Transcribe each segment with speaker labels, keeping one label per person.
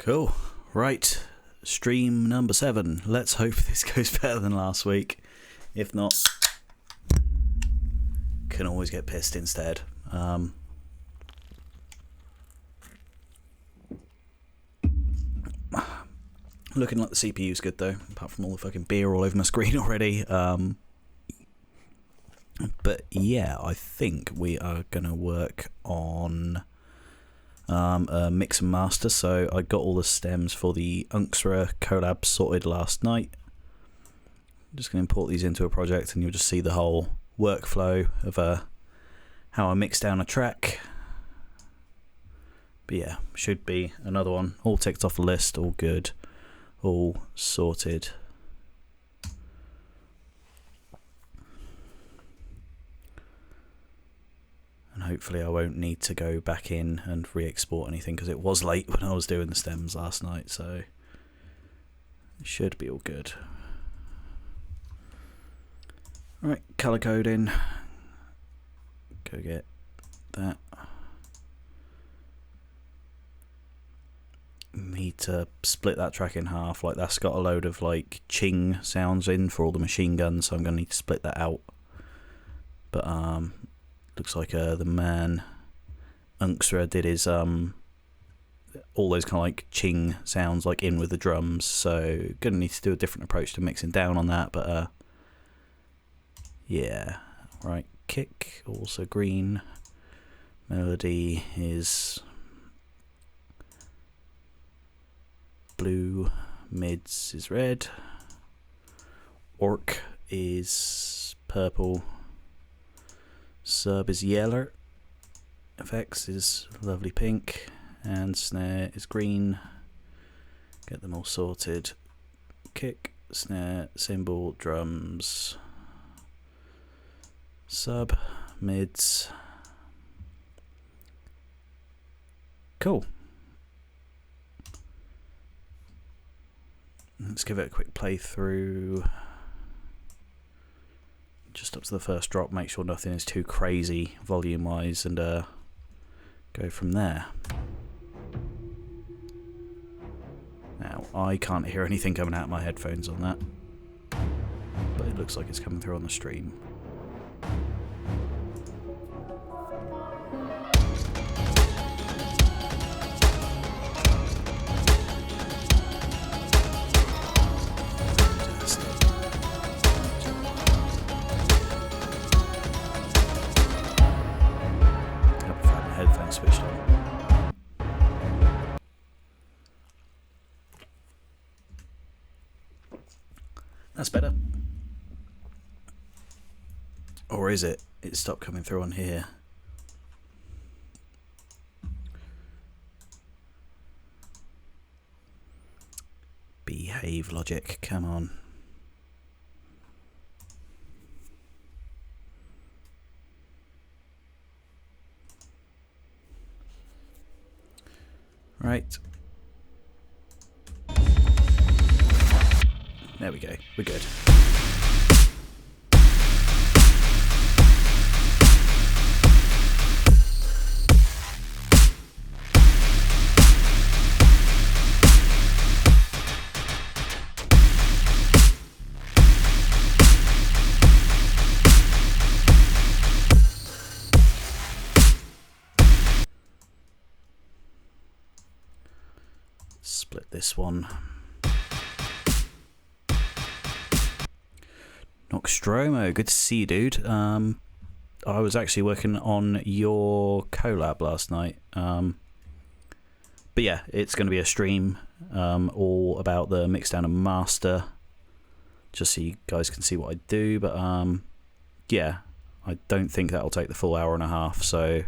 Speaker 1: Cool. Right. Stream number 7. Let's hope this goes better than last week. If not, can always get pissed instead. Looking like the CPU's good though, apart from all the fucking beer all over my screen already. But yeah, I think we are going to work on a mix and master. So I got all the stems for the UNKSRA collab sorted last night. I'm just going to import these into a project and you'll just see the whole workflow of how I mix down a track. But yeah, should be another one all ticked off the list, all good, all sorted. And hopefully I won't need to go back in and re-export anything because it was late when I was doing the stems last night, so it should be all good. Right, colour coding. Go get that. Need to split that track in half. Like, that's got a load of like ching sounds in for all the machine guns, so I'm gonna need to split that out. But looks like the man UNKSRA did his all those kind of like ching sounds like in with the drums, so gonna need to do a different approach to mixing down on that. But yeah, right, kick also green, melody is blue, mids is red, orc is purple, sub is yellow, effects is lovely pink, and snare is green. Get them all sorted. Kick, snare, cymbal, drums, sub, mids. Cool. Let's give it a quick playthrough. Just up to the first drop, make sure nothing is too crazy volume wise, and go from there. Now, I can't hear anything coming out of my headphones on that, but it looks like it's coming through on the stream. Switched on. That's better. Or is it? It stopped coming through on here. Behave, logic, come on. Right. There we go. We're good. Split this one. Noxtromo, good to see you, dude. I was actually working on your collab last night. But yeah, it's going to be a stream all about the mixdown and master, just so you guys can see what I do. But yeah, I don't think that'll take the full hour and a half, so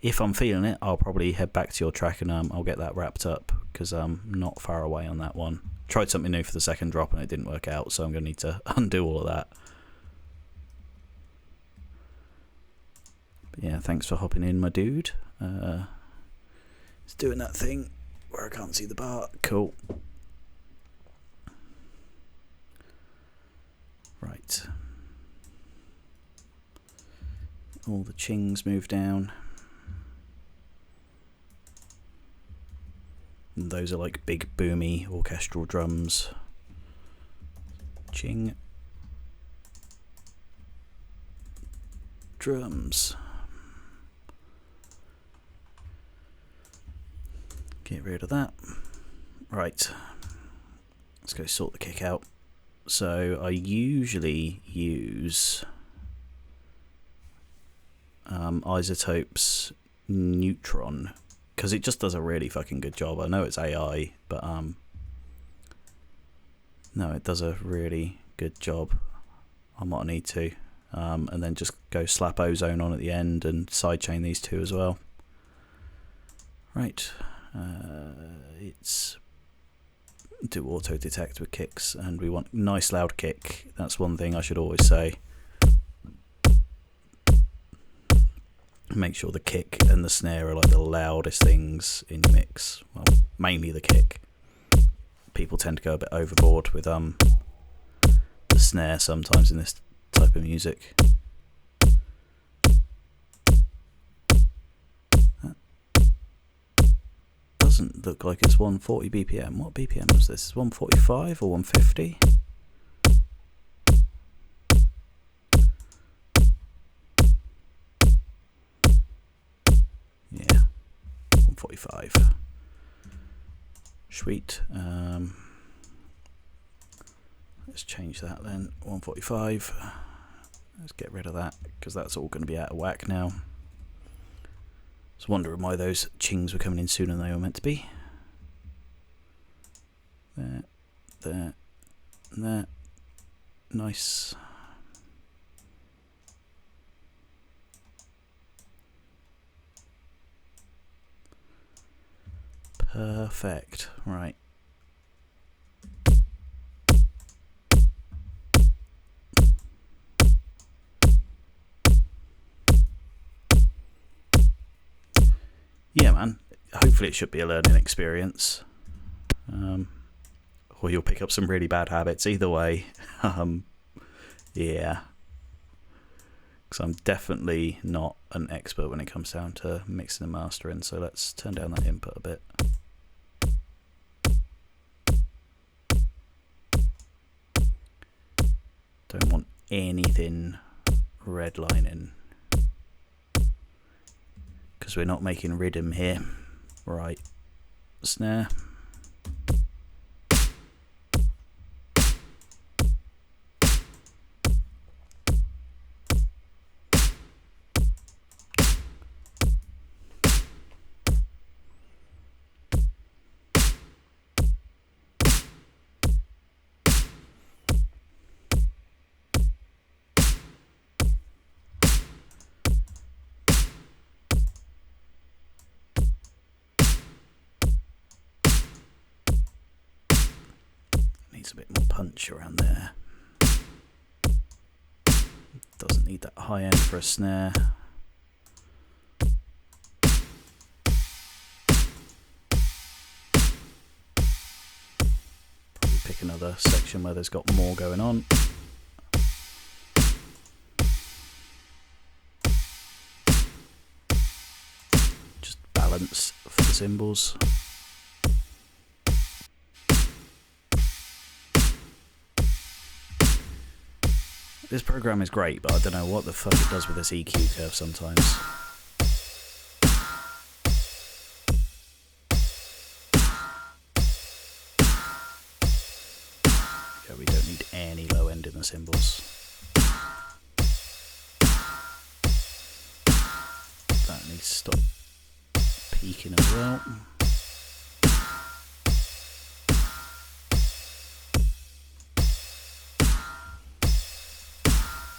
Speaker 1: if I'm feeling it, I'll probably head back to your track and I'll get that wrapped up, because I'm not far away on that one. Tried something new for the second drop and it didn't work out, so I'm going to need to undo all of that. But yeah, thanks for hopping in, my dude. It's doing that thing where I can't see the bar. Cool. Right. All the chings move down. And those are like big boomy orchestral drums. Ching. Drums. Get rid of that. Right. Let's go sort the kick out. So I usually use Isotope's Neutron because it just does a really fucking good job. I know it's AI, but no, it does a really good job. I might need to. And then just go slap ozone on at the end and sidechain these two as well. Right. It's do auto detect with kicks, and we want nice loud kick. That's one thing I should always say. Make sure the kick and the snare are like the loudest things in your mix. Well, mainly the kick. People tend to go a bit overboard with the snare sometimes in this type of music. Doesn't look like it's 140 BPM. What BPM was this? 145 or 150? Yeah, 145. Sweet. Let's change that then. 145. Let's get rid of that because that's all going to be out of whack now. I was wondering why those chings were coming in sooner than they were meant to be. There, there, there. Nice. Perfect. Right. Yeah, man. Hopefully it should be a learning experience. Or you'll pick up some really bad habits. Either way. Yeah. Because I'm definitely not an expert when it comes down to mixing and mastering. So let's turn down that input a bit. Don't want anything redlining. Because we're not making rhythm here. Right. Snare. A bit more punch around there. Doesn't need that high end for a snare. Probably pick another section where there's got more going on. Just balance for the cymbals. This program is great, but I don't know what the fuck it does with this EQ curve sometimes. Yeah, we don't need any low end in the cymbals. That needs to stop peaking as well.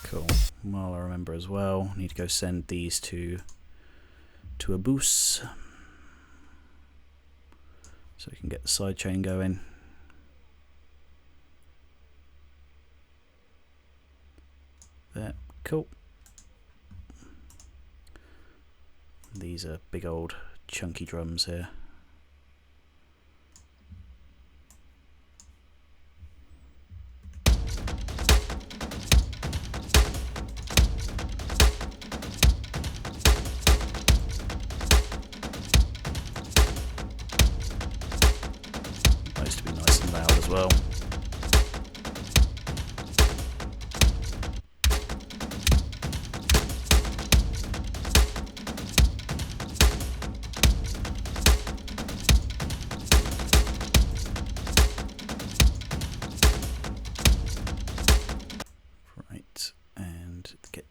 Speaker 1: Cool. Well, I remember as well, I need to go send these to a boost so we can get the sidechain going. There, cool. These are big old chunky drums here.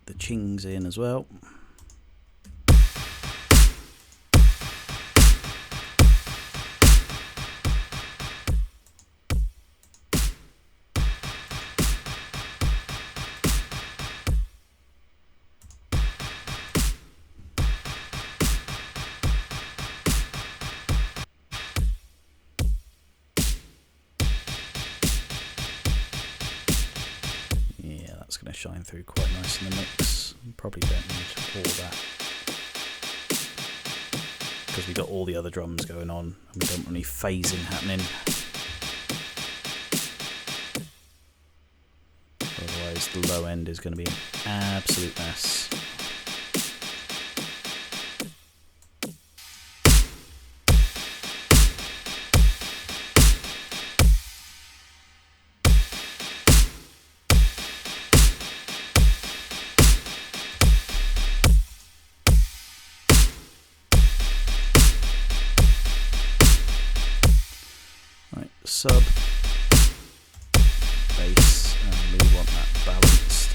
Speaker 1: the chings in as well. Going to shine through quite nice in the mix. Probably don't need all that because we got all the other drums going on and we don't want any phasing happening. Otherwise the low end is going to be an absolute mess. Sub, bass, and we want that balanced.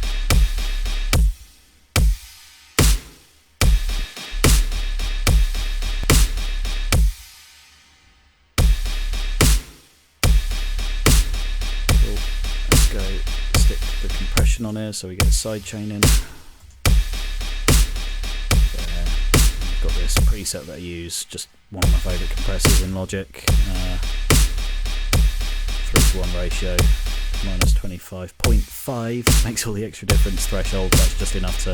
Speaker 1: Cool. Let's go stick the compression on here so we get a side chain in. There. I've got this preset that I use, just one of my favourite compressors in Logic. 3:1 ratio, minus 25.5 makes all the extra difference. Threshold, that's just enough to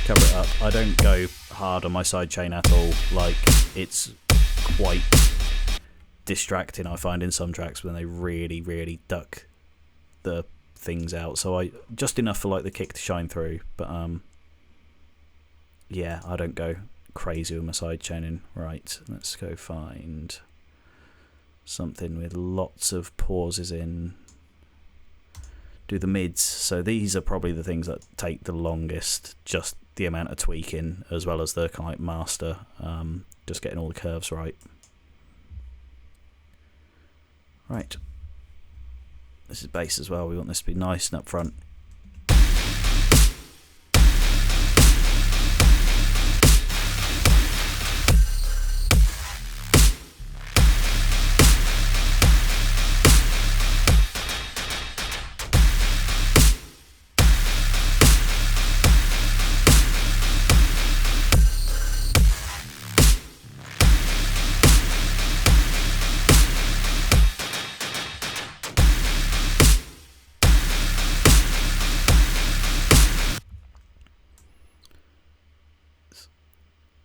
Speaker 1: cover it up. I don't go hard on my sidechain at all. Like, it's quite distracting, I find, in some tracks when they really duck the things out. So I just enough for like the kick to shine through, but yeah, I don't go crazy with my sidechaining. Right, let's go find something with lots of pauses in. Do the mids. So these are probably the things that take the longest, just the amount of tweaking as well as the kind of like master, just getting all the curves right. Right, this is bass as well. We want this to be nice and up front.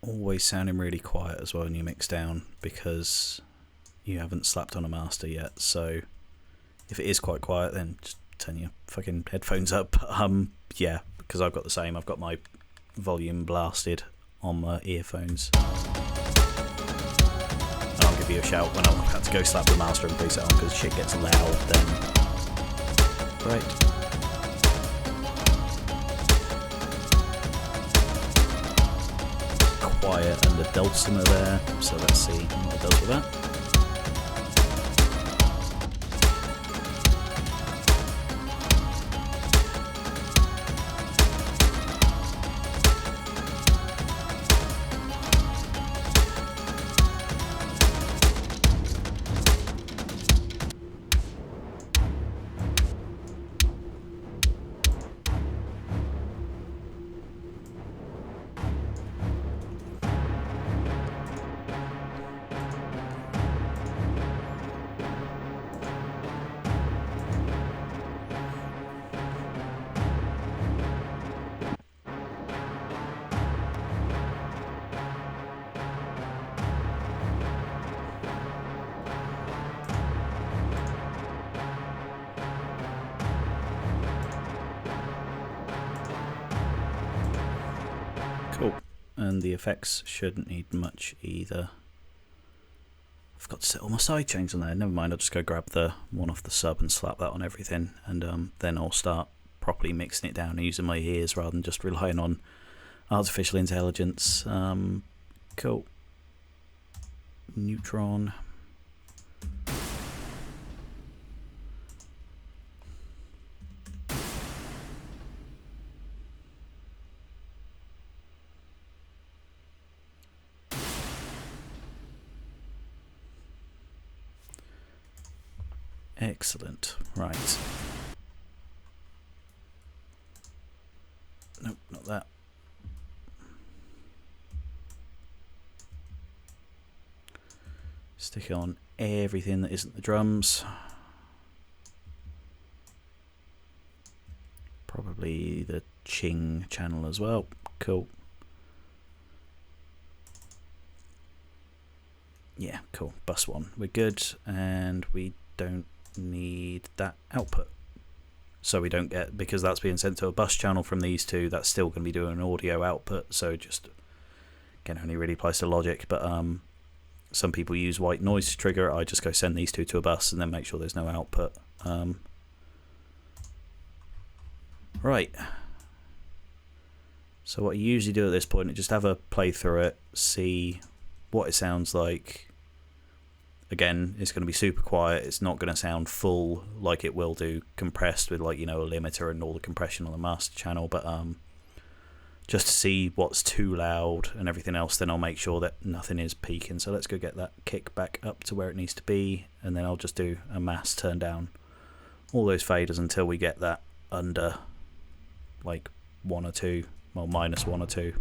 Speaker 1: Always sounding really quiet as well when you mix down because you haven't slapped on a master yet. So if it is quite quiet, then just turn your fucking headphones up. Yeah, because I've got the same. I've got my volume blasted on my earphones. And I'll give you a shout when I'm about to go slap the master and preset on because shit gets loud then. Right. Quiet and the dulcimer there, so let's see what it does with that. Cool, and the effects shouldn't need much either. I've got to set all my side chains on there. Never mind, I'll just go grab the one off the sub and slap that on everything, and then I'll start properly mixing it down and using my ears rather than just relying on artificial intelligence. Cool. Neutron. Excellent. Right. Nope, not that. Stick it on everything that isn't the drums. Probably the Ching channel as well. Cool. Yeah, cool. Bus 1. We're good, and we don't need that output. So we don't get, because that's being sent to a bus channel from these two, that's still going to be doing an audio output, so just can only really place to logic. But some people use white noise to trigger it. I just go send these two to a bus and then make sure there's no output. Right. So what I usually do at this point is just have a play through it, see what it sounds like. Again, it's going to be super quiet. It's not going to sound full like it will do compressed with, like, you know, a limiter and all the compression on the master channel. But just to see what's too loud and everything else, then I'll make sure that nothing is peaking. So let's go get that kick back up to where it needs to be, and then I'll just do a mass turn down all those faders until we get that under like 1 or 2, well, minus 1 or 2.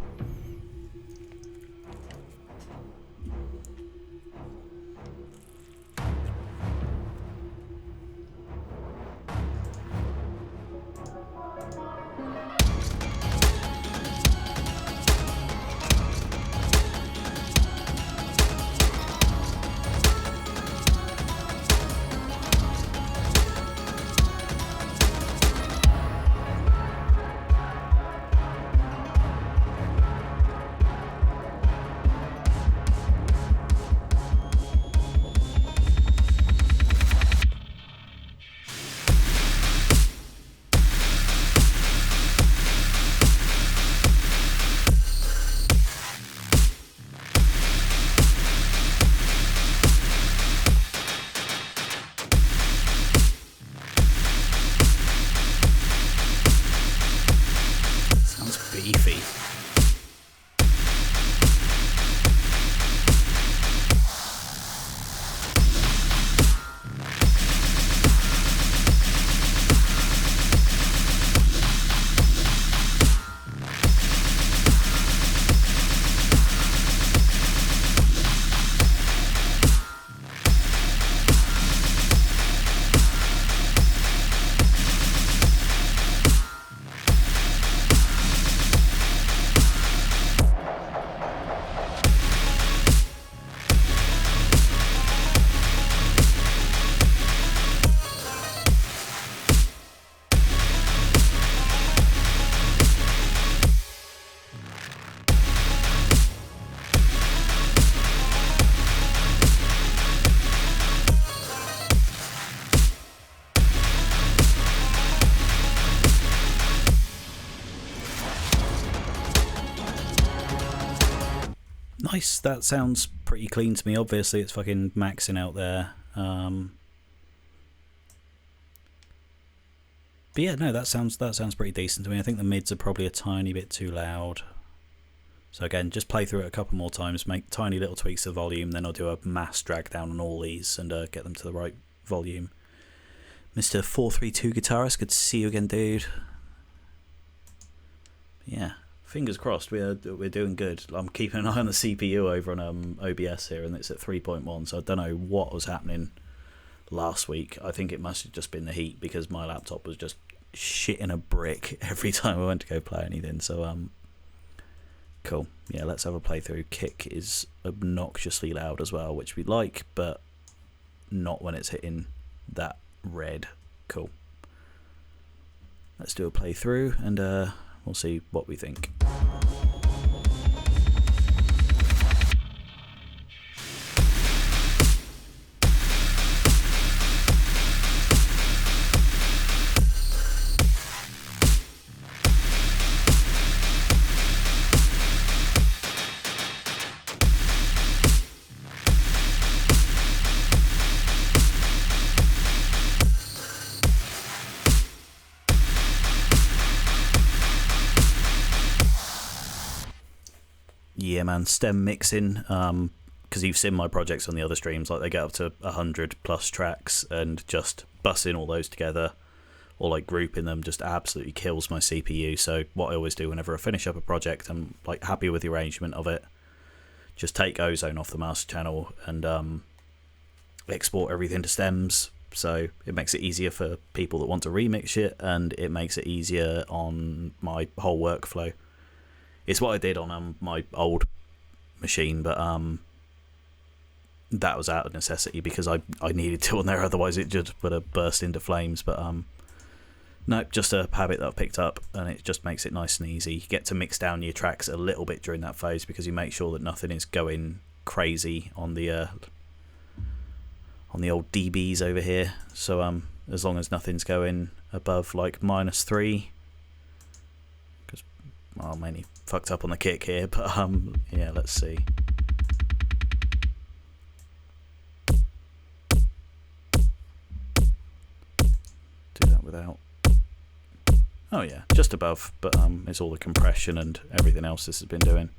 Speaker 1: Nice, that sounds pretty clean to me. Obviously it's fucking maxing out there. But yeah, no, that sounds pretty decent to me. I think the mids are probably a tiny bit too loud. So again, just play through it a couple more times, make tiny little tweaks of volume, then I'll do a mass drag down on all these and get them to the right volume. Mr. 432 Guitarist, good to see you again, dude. Yeah. Fingers crossed, we're doing good. I'm keeping an eye on the CPU over on OBS here, and it's at 3.1, so I don't know what was happening last week. I think it must have just been the heat, because my laptop was just shitting a brick every time I went to go play anything. So cool. Yeah, let's have a playthrough. Kick is obnoxiously loud as well, which we like, but not when it's hitting that red. Cool. Let's do a playthrough, and we'll see what we think. Yeah, man, stem mixing, because you've seen my projects on the other streams, like they get up to 100 plus tracks, and just bussing all those together or like grouping them just absolutely kills my CPU. So what I always do whenever I finish up a project, I'm like happy with the arrangement of it, just take Ozone off the master channel and export everything to stems, so it makes it easier for people that want to remix it, and it makes it easier on my whole workflow. It's what I did on my old machine, but that was out of necessity because I needed to on there, otherwise it just would have burst into flames. But no, just a habit that I've picked up, and it just makes it nice and easy. You get to mix down your tracks a little bit during that phase because you make sure that nothing is going crazy on the old dBs over here. So as long as nothing's going above like -3, because well, I'm mainly fucked up on the kick here, but yeah, let's see. Do that without. Oh yeah, just above, but it's all the compression and everything else this has been doing.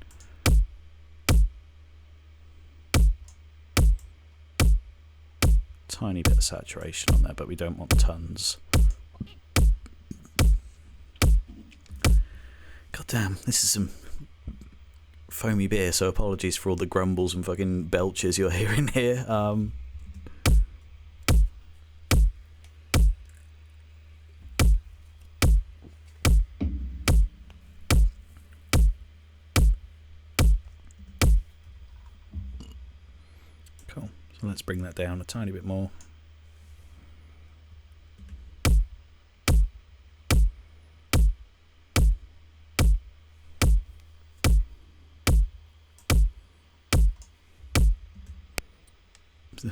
Speaker 1: Tiny bit of saturation on there, but we don't want tons. God damn, this is some foamy beer, so apologies for all the grumbles and fucking belches you're hearing here. Cool, so let's bring that down a tiny bit more.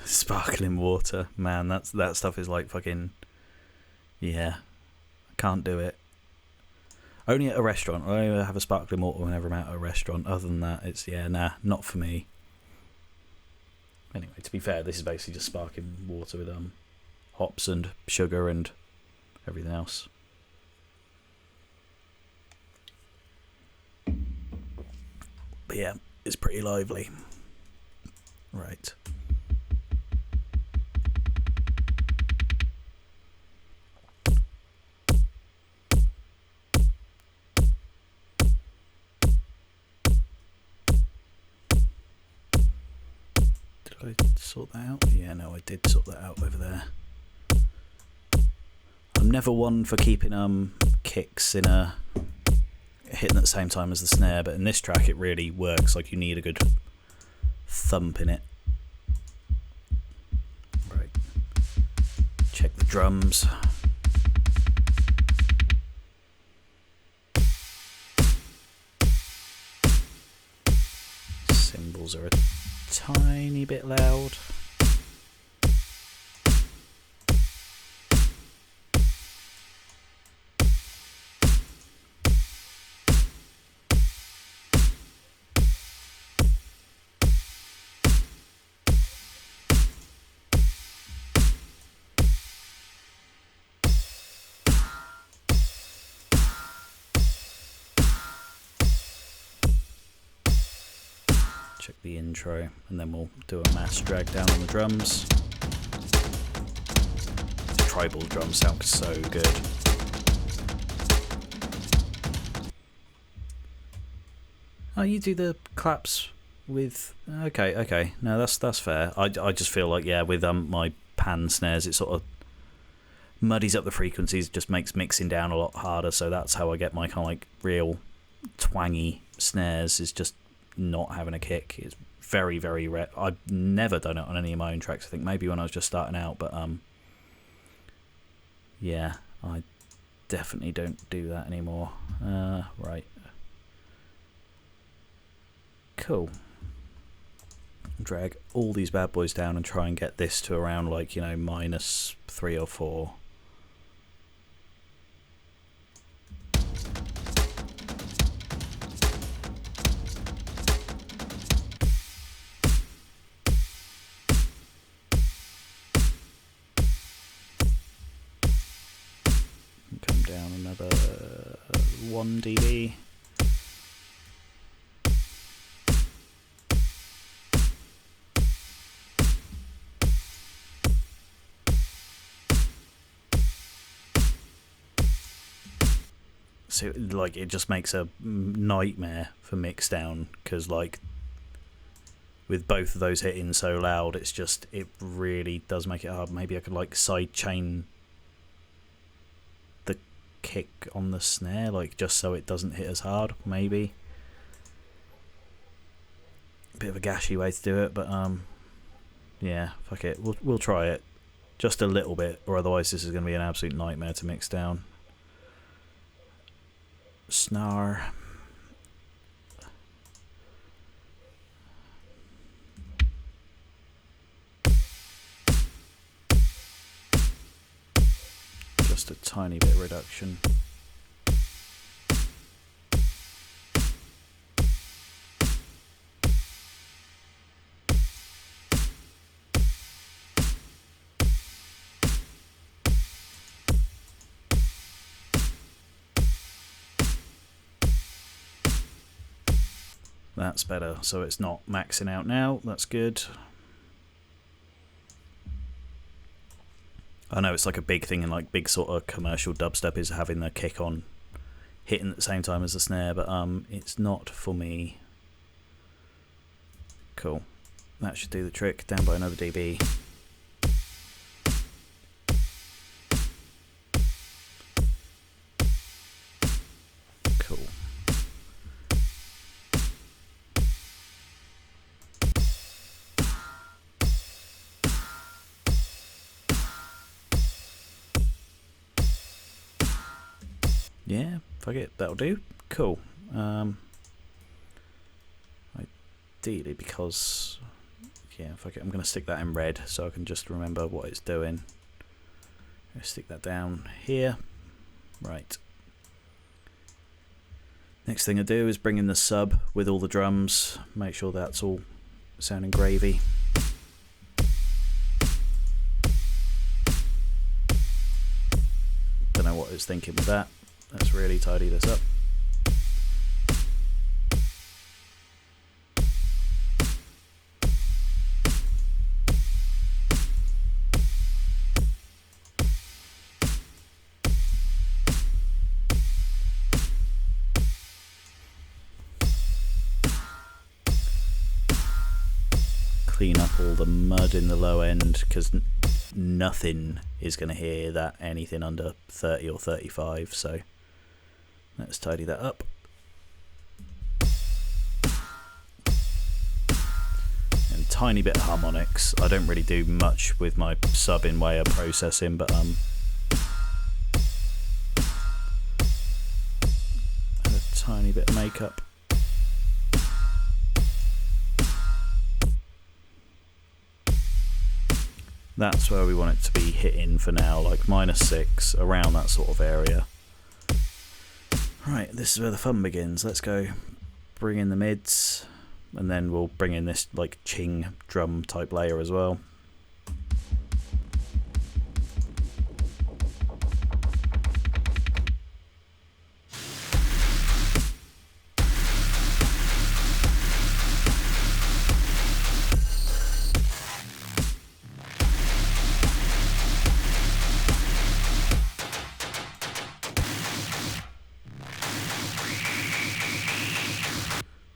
Speaker 1: Sparkling water, man, that stuff is like fucking, yeah, I can't do it. Only at a restaurant. I only have a sparkling water whenever I'm at a restaurant. Other than that, it's, yeah, nah, not for me. Anyway, to be fair, this is basically just sparkling water with hops and sugar and everything else. But yeah, it's pretty lively. Right. Did I sort that out? Yeah, no, I did sort that out over there. I'm never one for keeping kicks in a hitting at the same time as the snare, but in this track it really works. Like, you need a good thump in it. Right. Check the drums. Cymbals are a tiny bit loud. Check the intro, and then we'll do a mass drag down on the drums. The tribal drums sound so good. Oh, you do the claps with... Okay. No, that's fair. I just feel like, yeah, with my pan snares, it sort of muddies up the frequencies, just makes mixing down a lot harder, so that's how I get my kind of like real twangy snares, is just not having a kick. It's very, very rare. I've never done it on any of my own tracks. I think maybe when I was just starting out, but yeah, I definitely don't do that anymore. Right, cool. Drag all these bad boys down and try and get this to around, like, you know, -3 or 4. Come down another 1 dB. so like it just makes a nightmare for MIXDOWN, because like with both of those hitting so loud, it's just, it really does make it hard. Maybe I could like side chain the kick on the snare, like just so it doesn't hit as hard. Maybe a bit of a gashy way to do it, but yeah, fuck it, we'll try it just a little bit, or otherwise this is going to be an absolute nightmare to mix down. Snare. Just a tiny bit reduction. That's better, so it's not maxing out now. That's good. I know it's like a big thing in like big sort of commercial dubstep is having the kick on hitting at the same time as the snare, but it's not for me. Cool. That should do the trick. Down by another dB. Cool. Yeah, fuck it, that'll do. Cool. Ideally, because yeah, fuck it, I'm gonna stick that in red so I can just remember what it's doing. I'll stick that down here. Right. Next thing I do is bring in the sub with all the drums, make sure that's all sounding gravy. Don't know what I was thinking with that. Let's really tidy this up. Clean up all the mud in the low end, because nothing is going to hear that anything under 30 or 35, so let's tidy that up. And tiny bit of harmonics. I don't really do much with my sub in way of processing, but a tiny bit of makeup. That's where we want it to be hitting for now, like -6, around that sort of area. Right, this is where the fun begins. Let's go bring in the mids, and then we'll bring in this like ching drum type layer as well.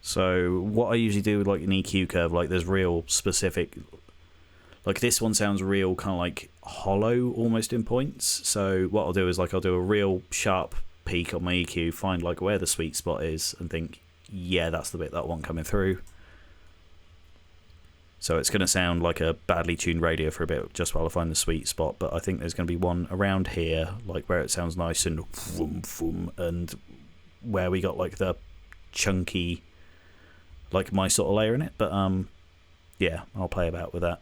Speaker 1: So what I usually do with like an EQ curve, like there's real specific, like this one sounds real kind of like hollow almost in points. So what I'll do is like I'll do a real sharp peak on my EQ, find like where the sweet spot is and think, yeah, that's the bit that I want coming through. So it's going to sound like a badly tuned radio for a bit just while I find the sweet spot, but I think there's going to be one around here, like where it sounds nice and vroom, vroom, and where we got like the chunky, like my sort of layer in it, but yeah, I'll play about with that.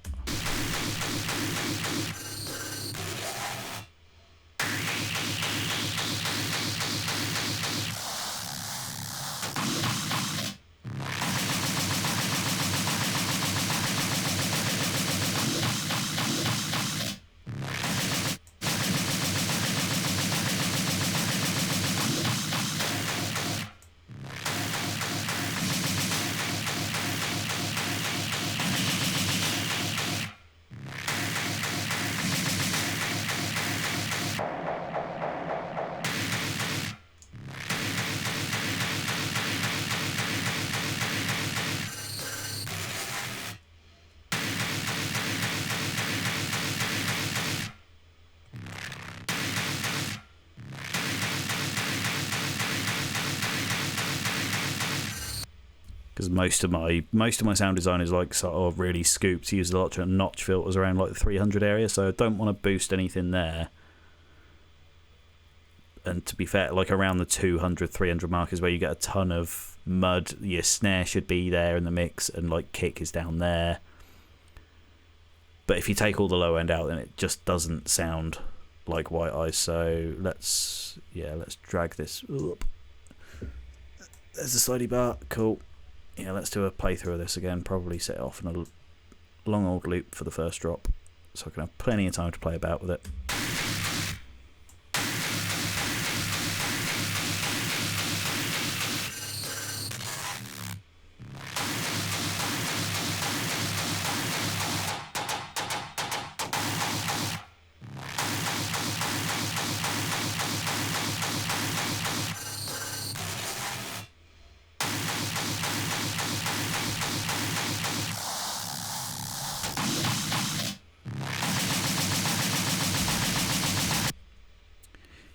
Speaker 1: because most of my sound design is like sort of really scooped. Use a lot of notch filters around like the 300 area, so I don't want to boost anything there. And to be fair, like around the 200, 300 mark is where you get a ton of mud. Your snare should be there in the mix, and like kick is down there. But if you take all the low end out, then it just doesn't sound like White Eyes. So let's drag this up. There's the slidey bar, cool. Yeah, let's do a playthrough of this again. Probably set it off in a long old loop for the first drop, so I can have plenty of time to play about with it.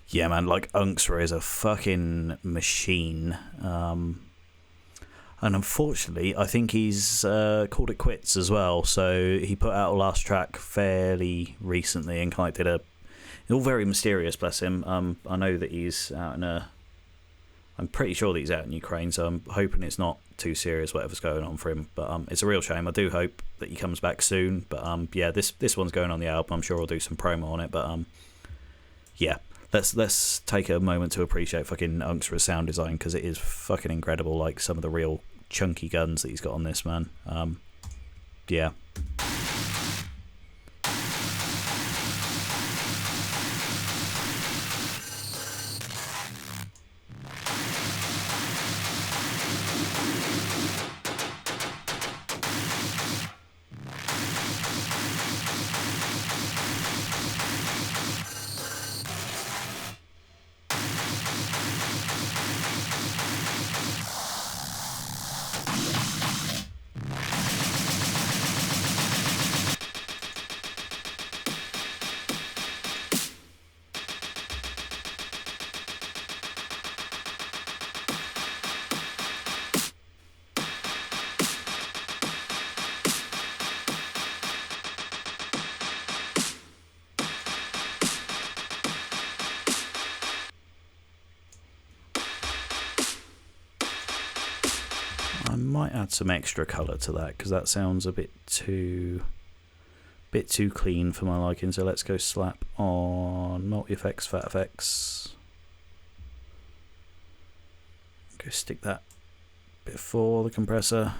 Speaker 1: Yeah, man, like UNKSRA is a fucking machine. And unfortunately, I think he's called it quits as well. So he put out a last track fairly recently and kind of did all very mysterious, bless him. I know that he's out in I'm pretty sure that he's out in Ukraine, so I'm hoping it's not too serious, whatever's going on for him. But it's a real shame. I do hope that he comes back soon. But yeah, this one's going on the album. I'm sure I'll do some promo on it. But yeah. Let's take a moment to appreciate fucking UNKSRA's sound design, because it is fucking incredible. Like some of the real chunky guns that he's got on this, man. Yeah. I might add some extra colour to that, because that sounds a bit too clean for my liking. So let's go slap on multi effects, fat effects. Go stick that before the compressor.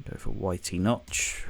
Speaker 1: Go for whitey notch.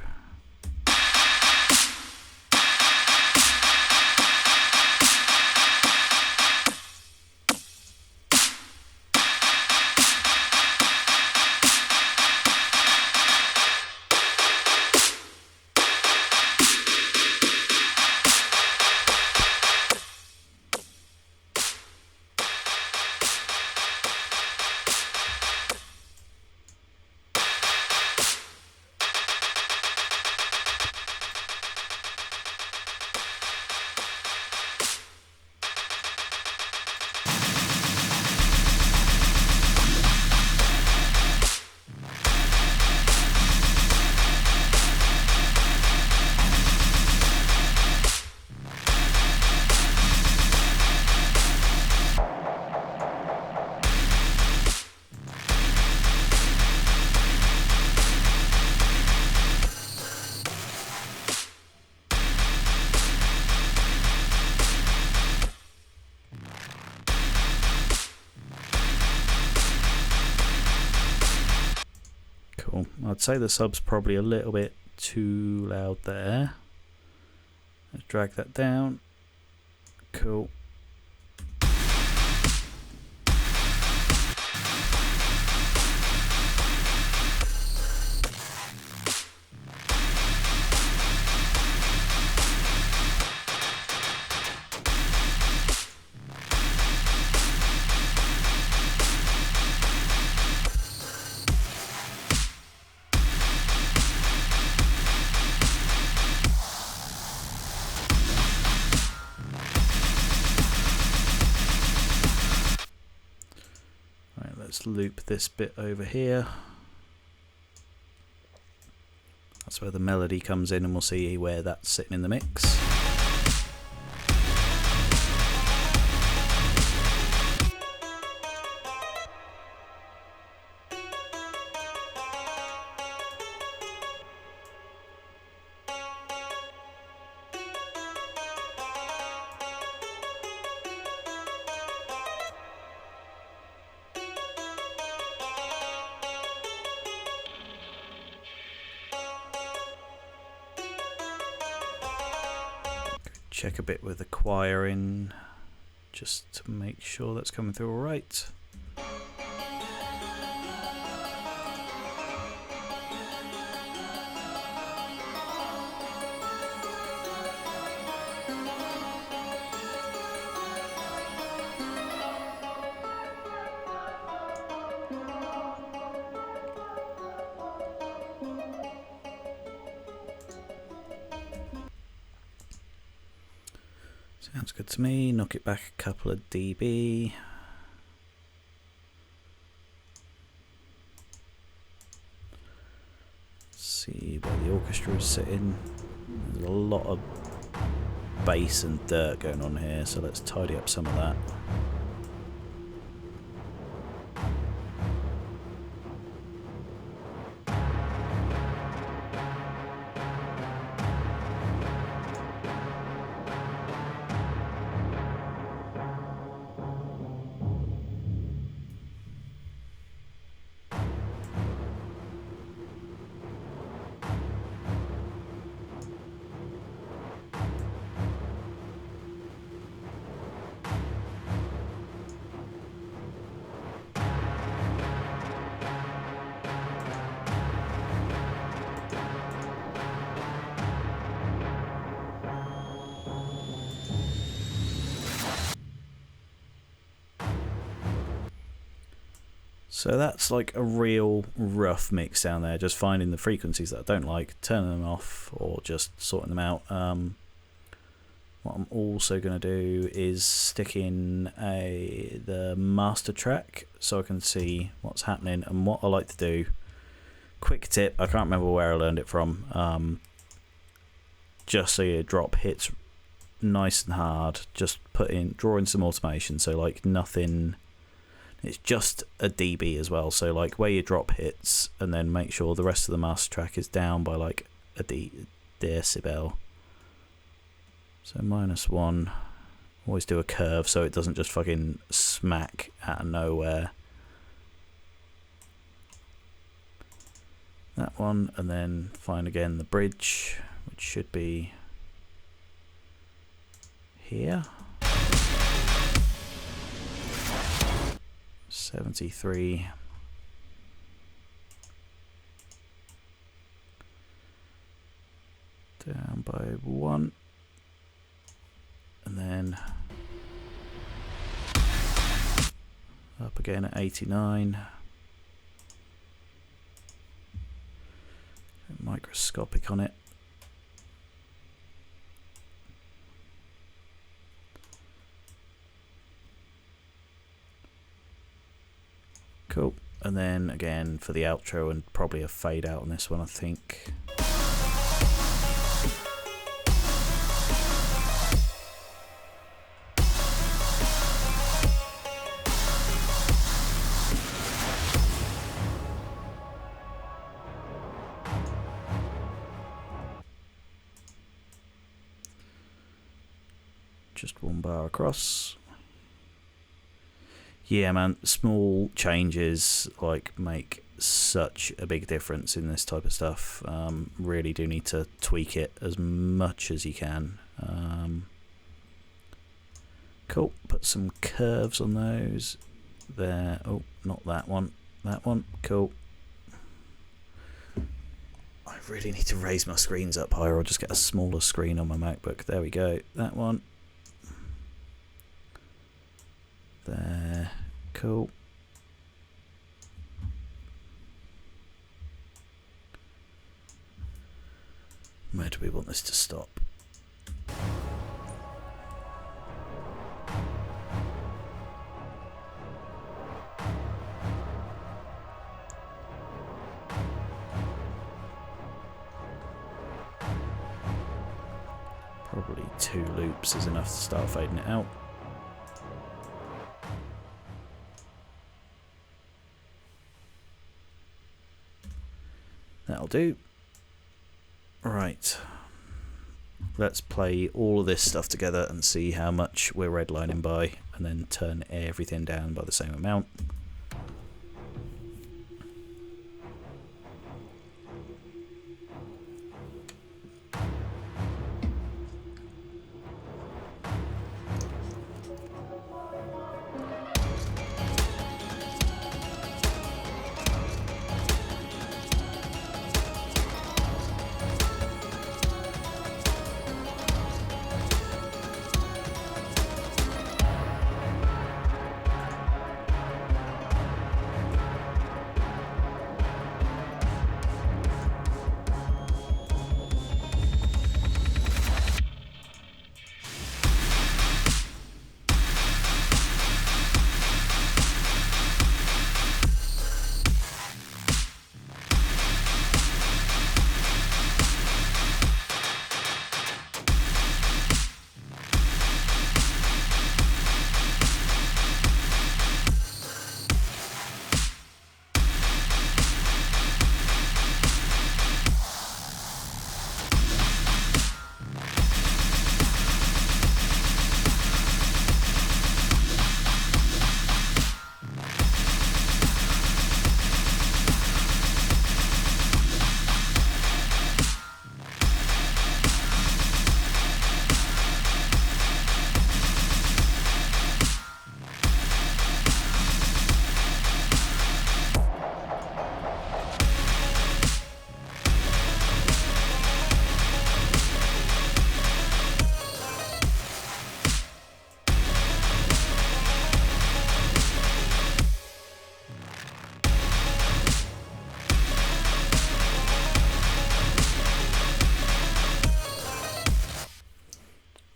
Speaker 1: I'd say the sub's probably a little bit too loud there. Let's drag that down. Cool. let's loop this bit over here. That's where the melody comes in, and we'll see where that's sitting in the mix. Check a bit with the choir in, just to make sure that's coming through all right. Sounds good to me. Knock it back a couple of dB. See where the orchestra is sitting. There's a lot of bass and dirt going on here, so let's tidy up some of that. So that's like a real rough mix down there, just finding the frequencies that I don't like, turning them off, or just sorting them out. What I'm also going to do is stick in the master track so I can see what's happening. And what I like to do, quick tip, I can't remember where I learned it from, just so your drop hits nice and hard, just draw in some automation, so like nothing. It's just a dB as well, so like where your drop hits, and then make sure the rest of the master track is down by like a decibel. So -1. Always do a curve so it doesn't just fucking smack out of nowhere. That one, and then find again the bridge, which should be here. 73. Down by 1. And then up again at 89. Microscopic on it. Cool. And then again for the outro, and probably a fade out on this one, I think. Just one bar across. Yeah, man, small changes like make such a big difference in this type of stuff. Really do need to tweak it as much as you can. Cool, put some curves on those there. Oh, not that one, that one. Cool. I really need to raise my screens up higher, or just get a smaller screen on my MacBook. There we go, that one. There, cool. Where do we want this to stop? Probably 2 loops is enough to start fading it out. That'll do. Right. Let's play all of this stuff together and see how much we're redlining by, and then turn everything down by the same amount.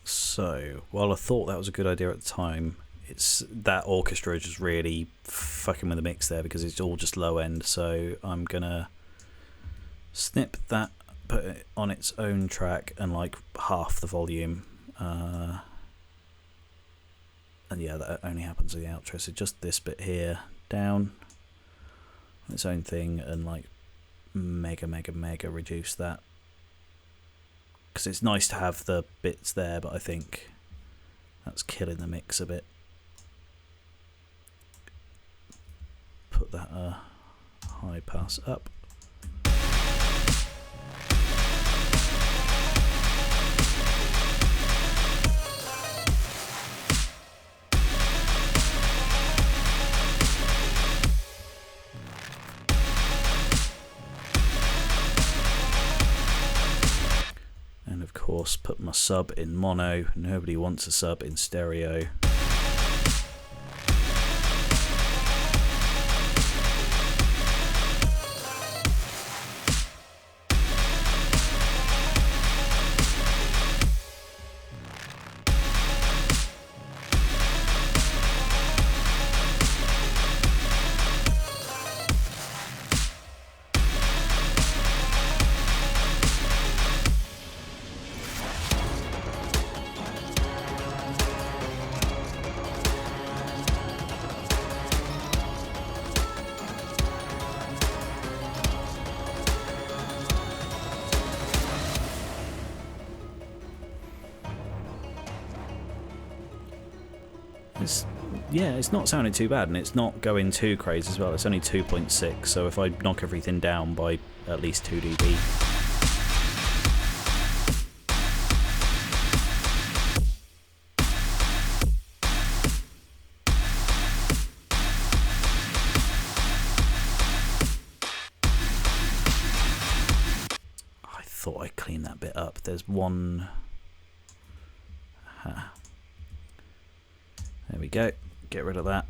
Speaker 1: So, while I thought that was a good idea at the time, it's that orchestra is just really fucking with the mix there because it's all just low end. So I'm gonna snip that, put it on its own track and like half the volume. And yeah, that only happens with the outro. So just this bit here down on its own thing and like mega reduce that. Because it's nice to have the bits there, but I think that's killing the mix a bit. Put that high pass up. Of course, put my sub in mono. Nobody wants a sub in stereo. It's not sounding too bad, and it's not going too crazy as well. It's only 2.6, so if I knock everything down by at least 2 dB. I thought I cleaned that bit up. There's one... There we go. Get rid of that.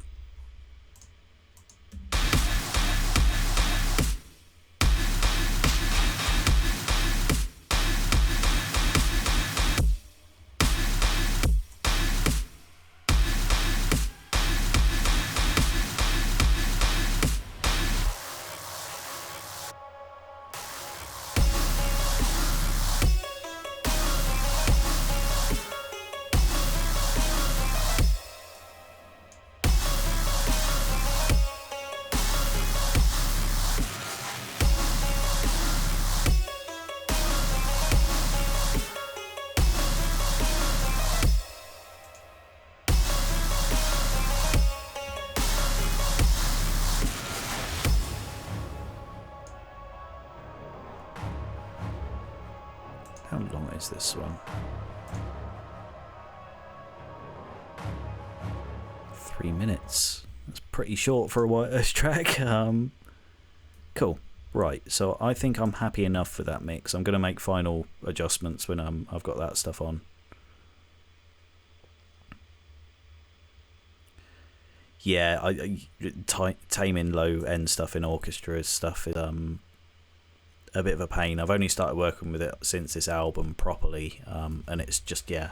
Speaker 1: How long is this one? 3 minutes. That's pretty short for a White Earth track. Cool. Right, so I think I'm happy enough with that mix. I'm going to make final adjustments when I've got that stuff on. Yeah, taming low end stuff in orchestra stuff is a bit of a pain. I've only started working with it since this album properly, and it's just, yeah,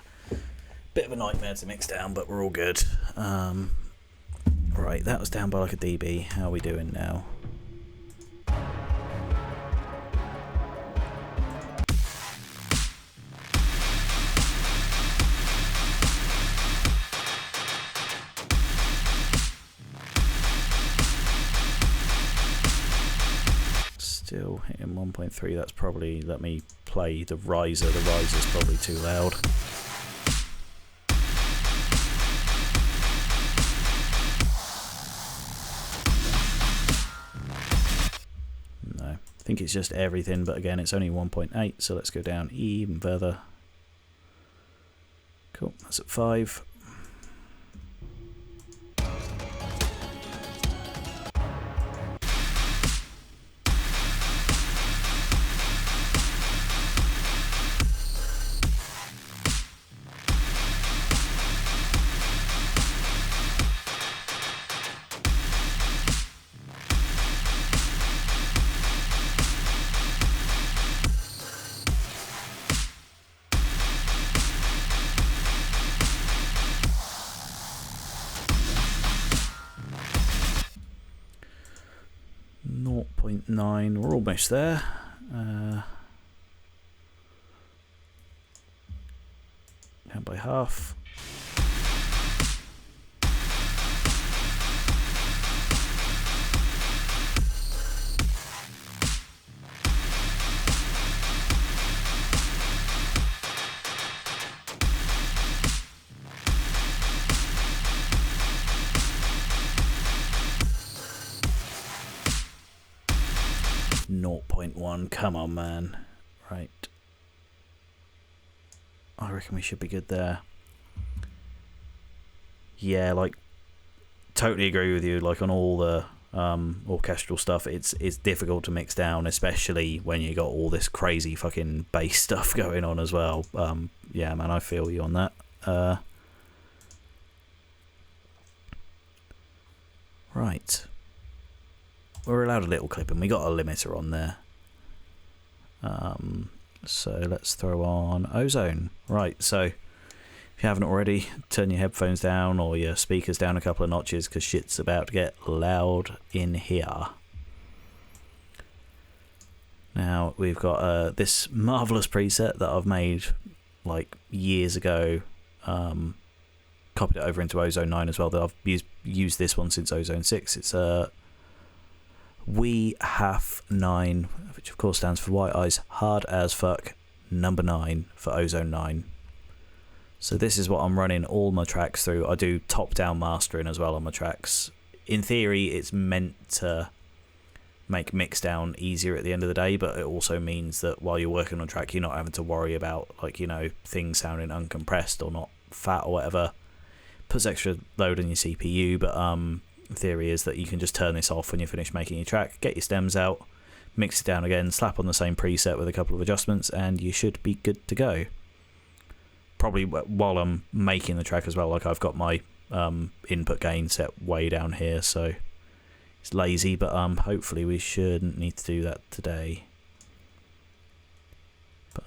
Speaker 1: bit of a nightmare to mix down, but we're all good. Right, that was down by like a dB. How are we doing now? Still hitting 1.3. That's probably, let me play the riser. The riser's probably too loud. No, I think it's just everything, but again, it's only 1.8, so let's go down even further. Cool, that's at 5. 0.9, we're almost there. Down by half. Come on, man. Right. I reckon we should be good there. Yeah, like, totally agree with you. Like, on all the orchestral stuff, it's difficult to mix down, especially when you got all this crazy fucking bass stuff going on as well. Yeah, man, I feel you on that. Right. We're allowed a little clip, and we got a limiter on there. So let's throw on Ozone. Right, so if you haven't already, turn your headphones down or your speakers down a couple of notches, because shit's about to get loud in here. Now we've got this marvellous preset that I've made like years ago, copied it over into Ozone 9 as well, that I've used this one since Ozone 6. It's We Have 9, which of course stands for White Eyes Hard as Fuck, number 9 for Ozone 9. So this is what I'm running all my tracks through. I do top-down mastering as well on my tracks. In theory, it's meant to make MIXDOWN easier at the end of the day, but it also means that while you're working on a track, you're not having to worry about, like, you know, things sounding uncompressed or not fat or whatever. Puts extra load on your CPU, but theory is that you can just turn this off when you're finished making your track, get your stems out, mix it down again, slap on the same preset with a couple of adjustments, and you should be good to go. Probably while I'm making the track as well, like, I've got my input gain set way down here, so it's lazy, but hopefully we shouldn't need to do that today. But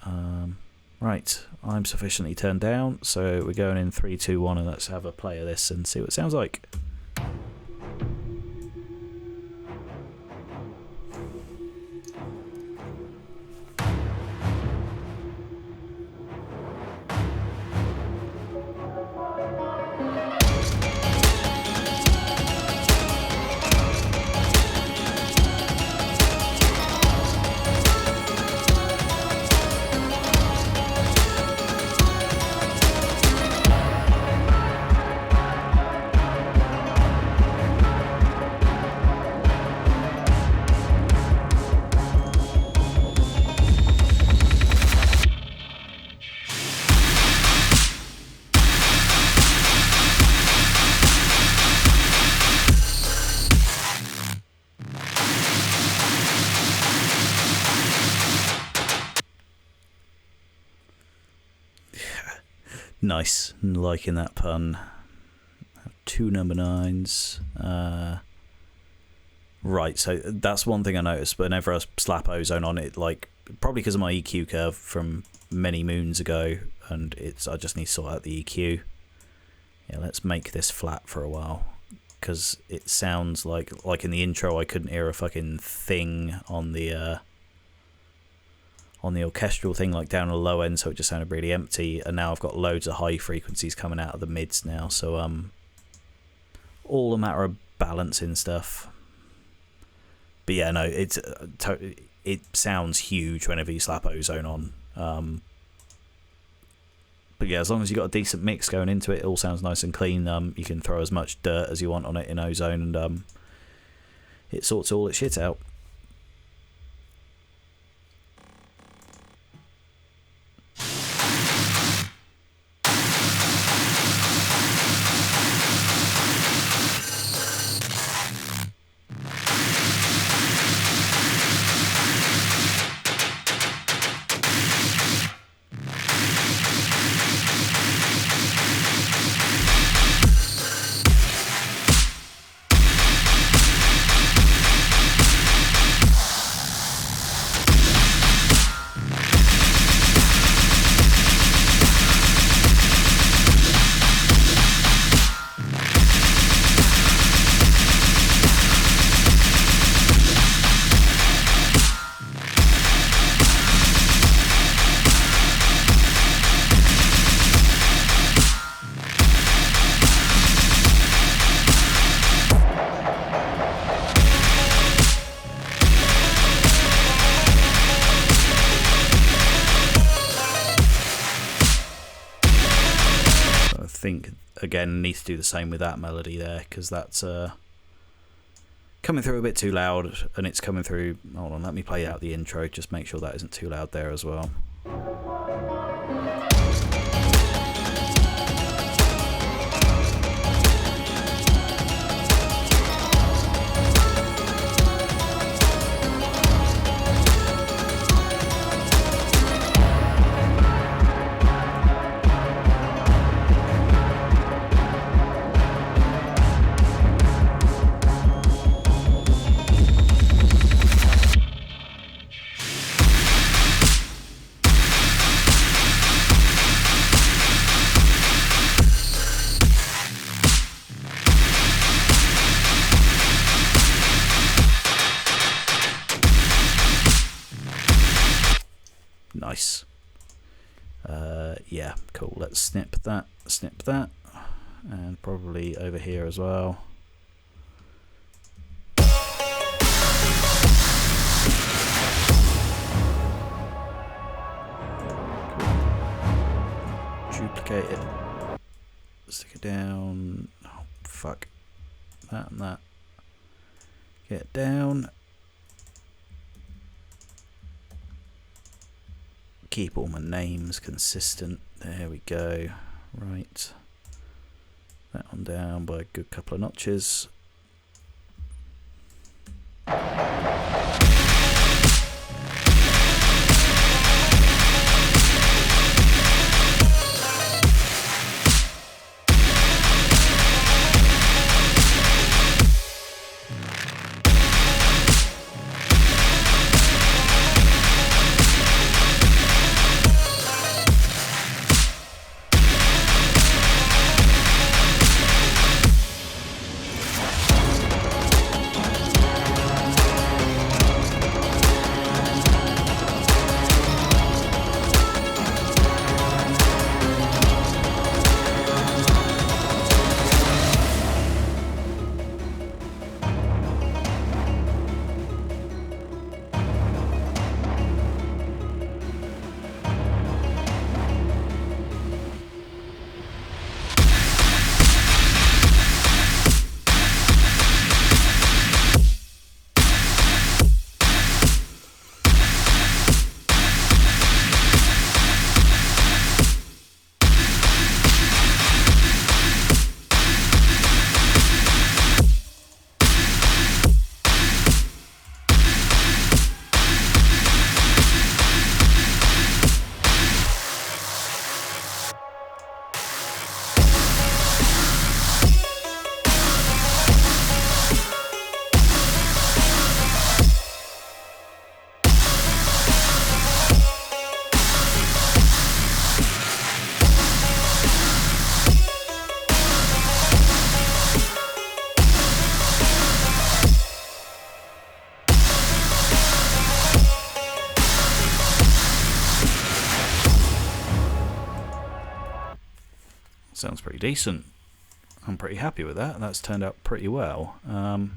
Speaker 1: right, I'm sufficiently turned down, so we're going in 3, 2, 1, and let's have a play of this and see what it sounds like. Nice, liking that pun. 2 number 9s. Right, so that's one thing I noticed. But whenever I slap ozone on it, like probably because of my EQ curve from many moons ago, and I just need to sort out the EQ. Yeah, let's make this flat for a while, because it sounds like in the intro I couldn't hear a fucking thing on the orchestral thing, like down a low end, so it just sounded really empty. And now I've got loads of high frequencies coming out of the mids now, so all a matter of balancing stuff. But yeah, no, it sounds huge whenever you slap ozone on. But yeah, as long as you've got a decent mix going into it, it all sounds nice and clean. You can throw as much dirt as you want on it in ozone, and it sorts all its shit out. Think again need to do the same with that melody there, because that's coming through a bit too loud, and it's coming through. Hold on, let me play out the intro, just make sure that isn't too loud there as well. Nice. Yeah, cool. Let's snip that, and probably over here as well. Duplicate it. Stick it down. Oh, fuck. That and that. Get it down. Keep all my names consistent. There we go. Right. That one down by a good couple of notches. sounds pretty decent. I'm pretty happy with that. That's turned out pretty well. I'm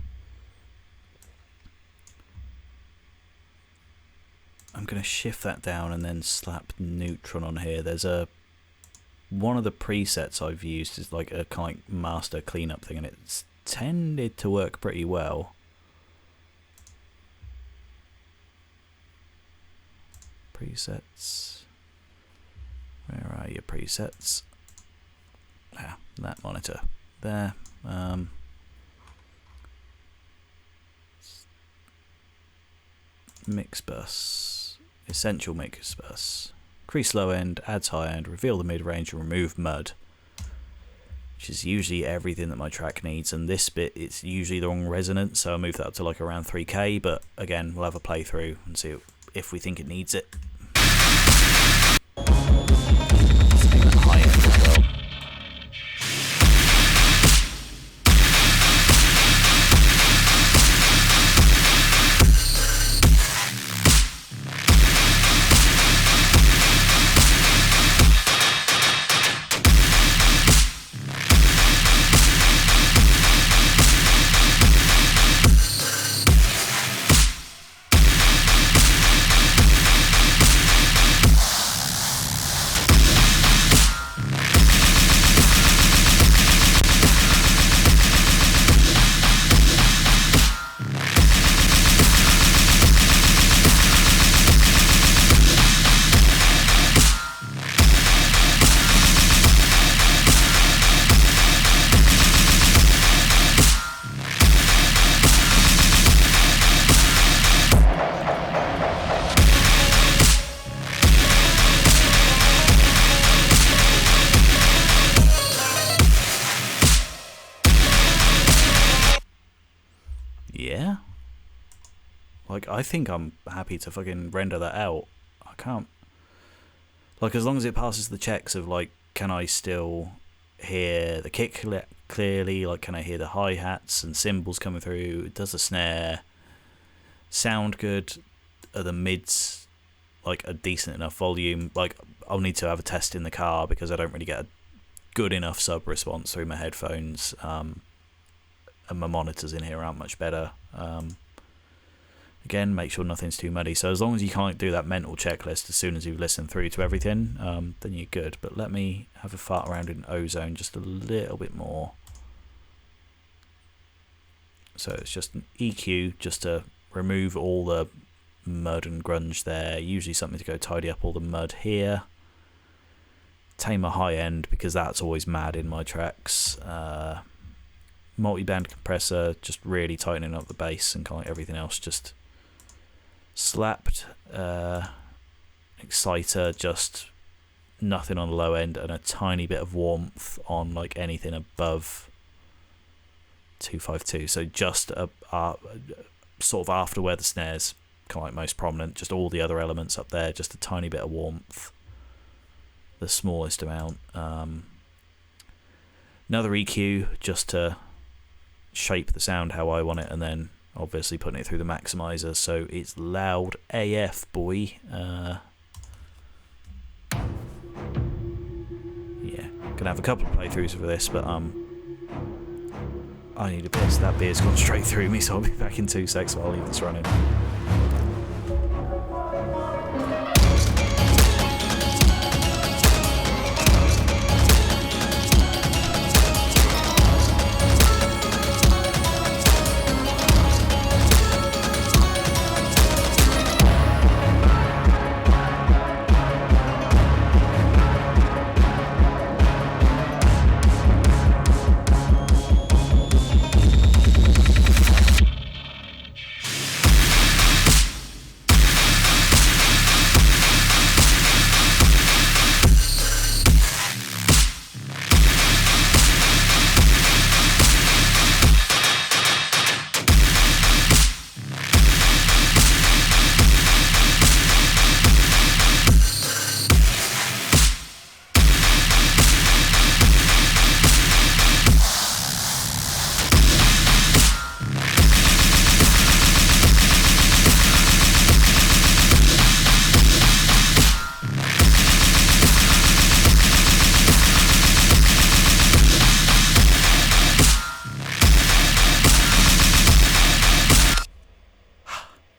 Speaker 1: going to shift that down and then slap Neutron on here. There's one of the presets I've used is like a kind of like master cleanup thing, and it's tended to work pretty well. Presets. Where are your presets? Ah, that monitor there. Mix bus, essential mix bus. Increase low end, adds high end, reveal the mid range, and remove mud. Which is usually everything that my track needs, and this bit it's usually the wrong resonance, so I'll move that up to like around 3k, but again we'll have a playthrough and see if we think it needs it. High end as well. Yeah, like I think I'm happy to fucking render that out. I can't, like, as long as it passes the checks of like, can I still hear the kick clearly, like can I hear the hi-hats and cymbals coming through, does the snare sound good, are the mids like a decent enough volume. Like I'll need to have a test in the car because I don't really get a good enough sub response through my headphones, and my monitors in here aren't much better. Again, make sure nothing's too muddy. So as long as you can't do that mental checklist as soon as you've listened through to everything, then you're good. But let me have a fart around in ozone just a little bit more. So it's just an EQ just to remove all the mud and grunge there. Usually something to go tidy up all the mud here. Tame a high end because that's always mad in my tracks. Multi-band compressor, just really tightening up the bass, and kind of like everything else just slapped. Exciter, just nothing on the low end, and a tiny bit of warmth on like anything above 252. So just a sort of after where the snares kind of like most prominent, just all the other elements up there, just a tiny bit of warmth, the smallest amount. Another EQ just to shape the sound how I want it, and then obviously putting it through the maximizer so it's loud AF, boy. Yeah, gonna have a couple of playthroughs for this, but I need a piss. That beer's gone straight through me, so I'll be back in 2 secs while I'll leave this running.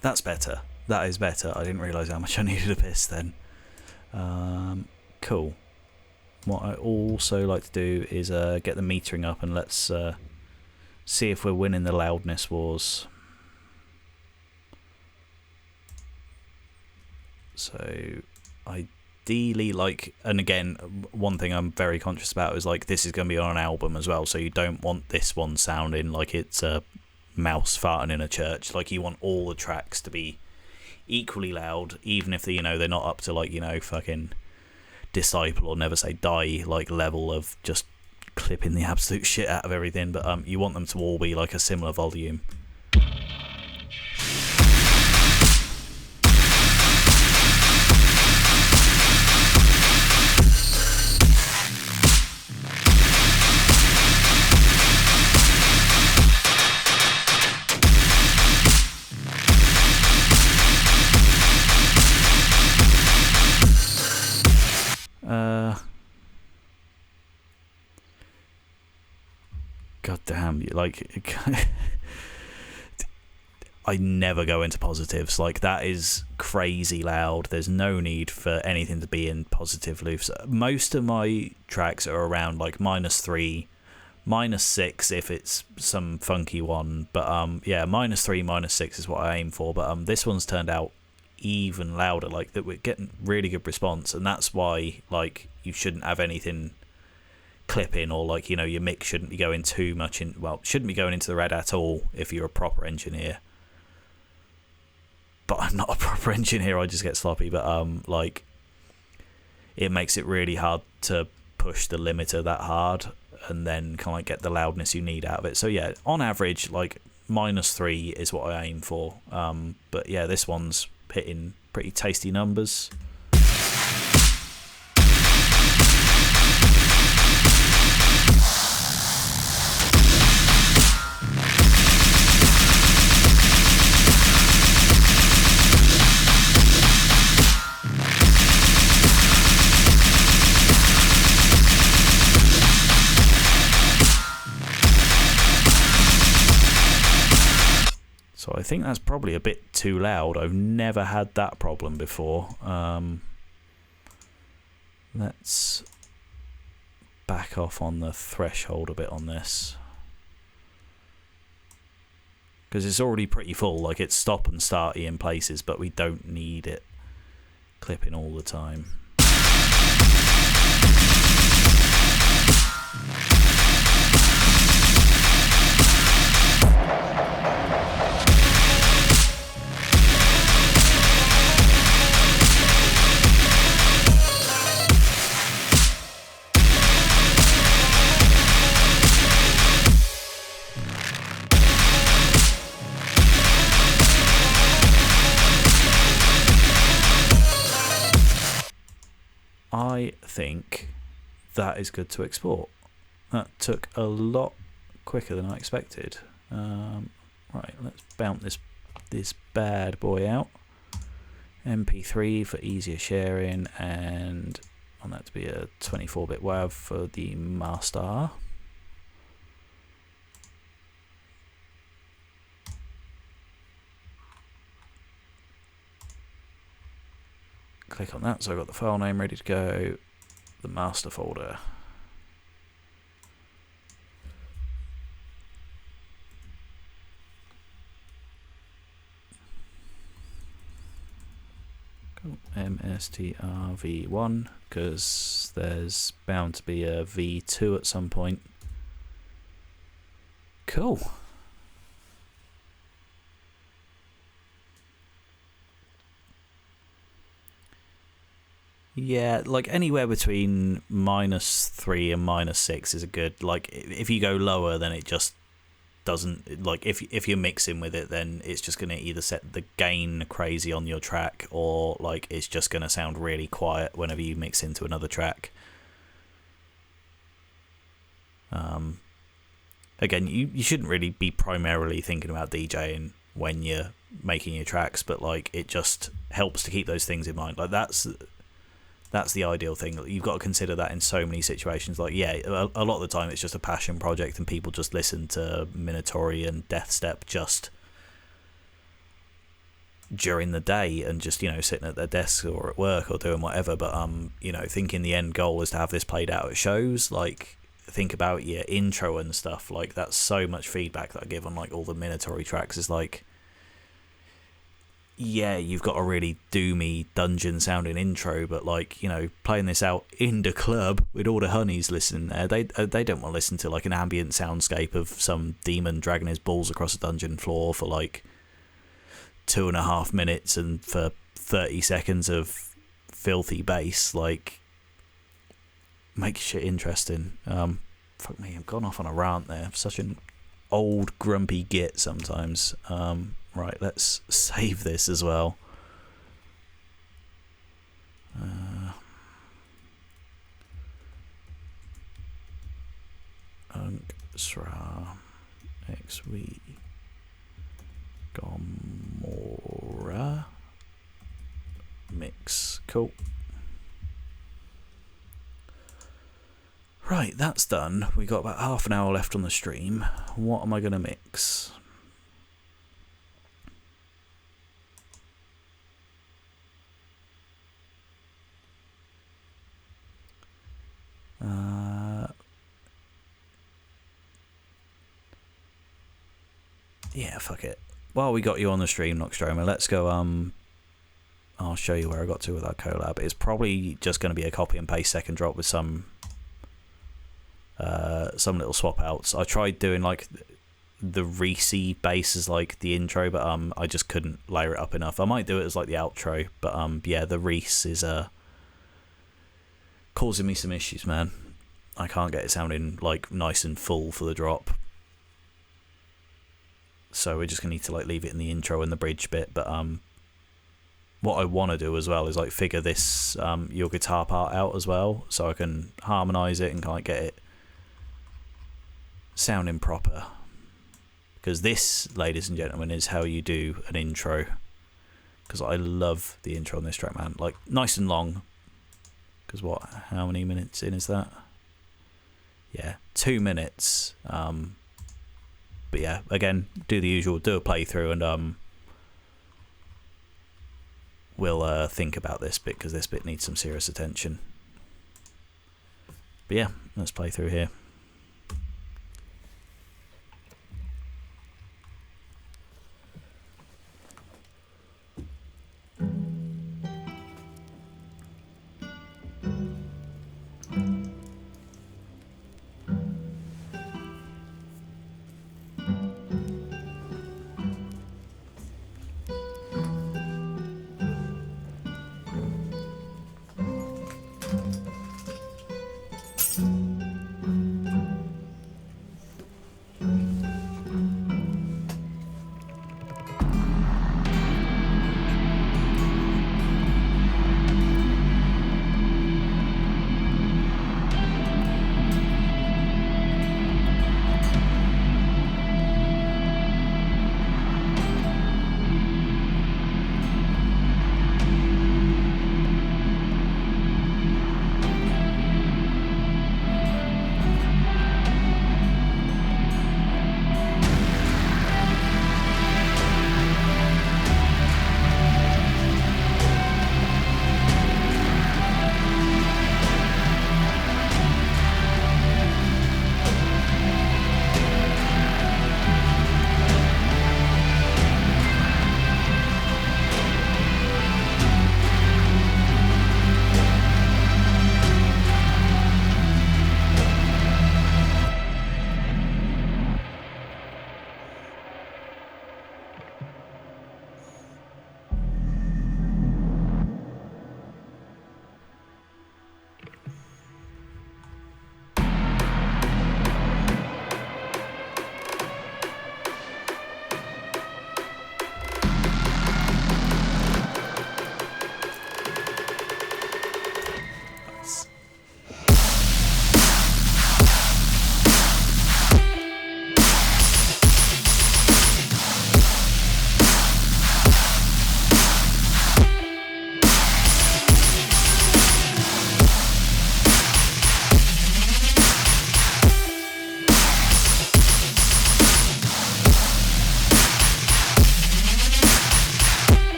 Speaker 1: That's better. That is better. I didn't realise how much I needed a piss then. Cool. What I also like to do is get the metering up, and let's see if we're winning the loudness wars. So ideally, like, and again, one thing I'm very conscious about is like this is going to be on an album as well, so you don't want this one sounding like it's a mouse farting in a church. Like, you want all the tracks to be equally loud, even if they're not up to, like, fucking Disciple or Never Say Die like level of just clipping the absolute shit out of everything, but you want them to all be like a similar volume. God damn, like, I never go into positives. Like, that is crazy loud. There's no need for anything to be in positive loops. Most of my tracks are around like -3, -6 if it's some funky one. But yeah, -3, -6 is what I aim for. But this one's turned out even louder. Like, that we're getting really good response, and that's why, like, you shouldn't have anything clipping, or like, your mix shouldn't be going too much in, well, shouldn't be going into the red at all if you're a proper engineer. But I'm not a proper engineer, I just get sloppy. But like, it makes it really hard to push the limiter that hard and then kind of like get the loudness you need out of it. So yeah, on average, like, -3 is what I aim for. But yeah, this one's hitting pretty tasty numbers. So I think that's probably a bit too loud. I've never had that problem before. Let's back off on the threshold a bit on this, because it's already pretty full. Like, it's stop and starty in places, but we don't need it clipping all the time. I think that is good to export. That took a lot quicker than I expected. Right, let's bounce this bad boy out. MP3 for easier sharing, and I want that to be a 24-bit WAV for the master. Click on that, so I've got the file name ready to go, the master folder. Cool. MSTRV1, because there's bound to be a V2 at some point. Cool. Yeah, like anywhere between -3 and -6 is a good, like, if you go lower, then it just doesn't, like, if you're mixing with it, then it's just going to either set the gain crazy on your track, or like it's just going to sound really quiet whenever you mix into another track. Again, you shouldn't really be primarily thinking about DJing when you're making your tracks, but like, it just helps to keep those things in mind. Like, that's the ideal thing. You've got to consider that in so many situations. Like, yeah, a lot of the time it's just a passion project and people just listen to Minotauri and Deathstep just during the day and just, you know, sitting at their desk or at work or doing whatever, but you know, thinking the end goal is to have this played out at shows. Like, think about your intro and stuff. Like, that's so much feedback that I give on like all the Minotaur tracks. Is like, yeah, you've got a really doomy dungeon sounding intro, but like, you know, playing this out in the club with all the honeys listening there, they don't want to listen to like an ambient soundscape of some demon dragging his balls across a dungeon floor for like 2.5 minutes and for 30 seconds of filthy bass. Like, make shit interesting. Fuck me, I've gone off on a rant there. I'm such an old grumpy git sometimes. Right, let's save this as well. UNKSRA XV Gomorrah mix. Cool. Right, that's done. We got about half an hour left on the stream. What am I going to mix? Yeah, fuck it. While we got you on the stream, Noxtromo, let's go. I'll show you where I got to with our collab. It's probably just going to be a copy and paste second drop with some little swap outs. I tried doing like the Reese bass as like the intro, but I just couldn't layer it up enough. I might do it as like the outro, but yeah, the Reese is causing me some issues, man. I can't get it sounding like nice and full for the drop. So we're just gonna need to like leave it in the intro and the bridge bit. But what I want to do as well is like figure this your guitar part out as well, so I can harmonize it and kind of get it sounding proper. Because this, ladies and gentlemen, is how you do an intro. Because I love the intro on this track, man. Like, nice and long. Because what? How many minutes in is that? Yeah, 2 minutes. But yeah, again, do the usual, do a playthrough, and we'll think about this bit, because this bit needs some serious attention. But yeah, let's play through here.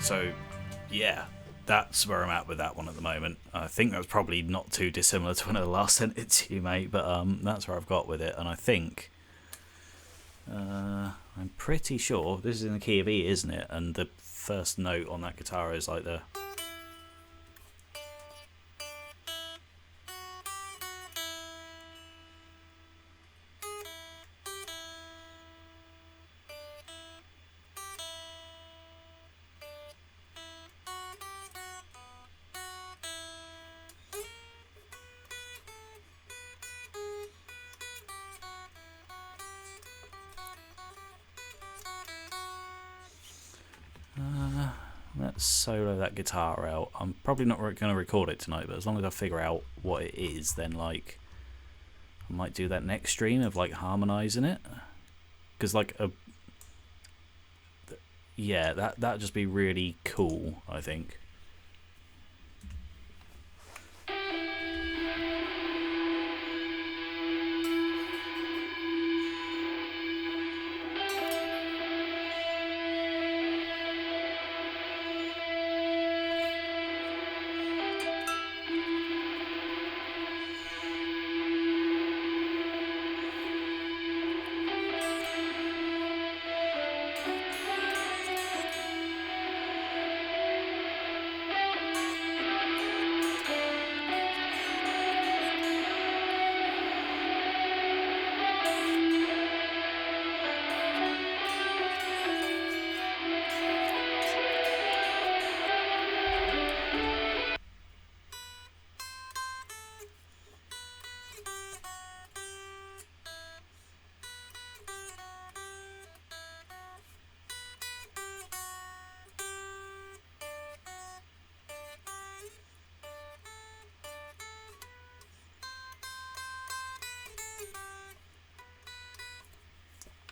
Speaker 1: So, yeah, that's where I'm at with that one at the moment. I think that's probably not too dissimilar to when I last sent it to you, mate, but that's where I've got with it. And I think, I'm pretty sure, this is in the key of E, isn't it? And the first note on that guitar is like the... Let's solo that guitar out. I'm probably not going to record it tonight, but as long as I figure out what it is, then like I might do that next stream of like harmonizing it, because like yeah, that'd just be really cool, I think.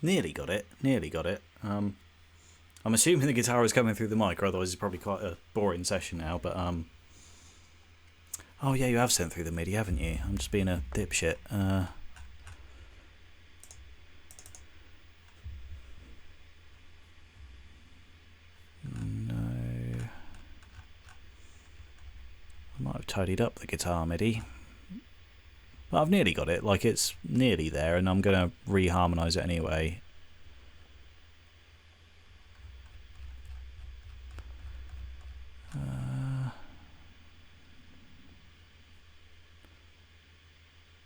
Speaker 1: Nearly got it. Nearly got it. I'm assuming the guitar is coming through the mic, or otherwise it's probably quite a boring session now. But oh yeah, you have sent through the MIDI, haven't you? I'm just being a dipshit. No, I might have tidied up the guitar MIDI. But I've nearly got it, like it's nearly there, and I'm going to reharmonise it anyway.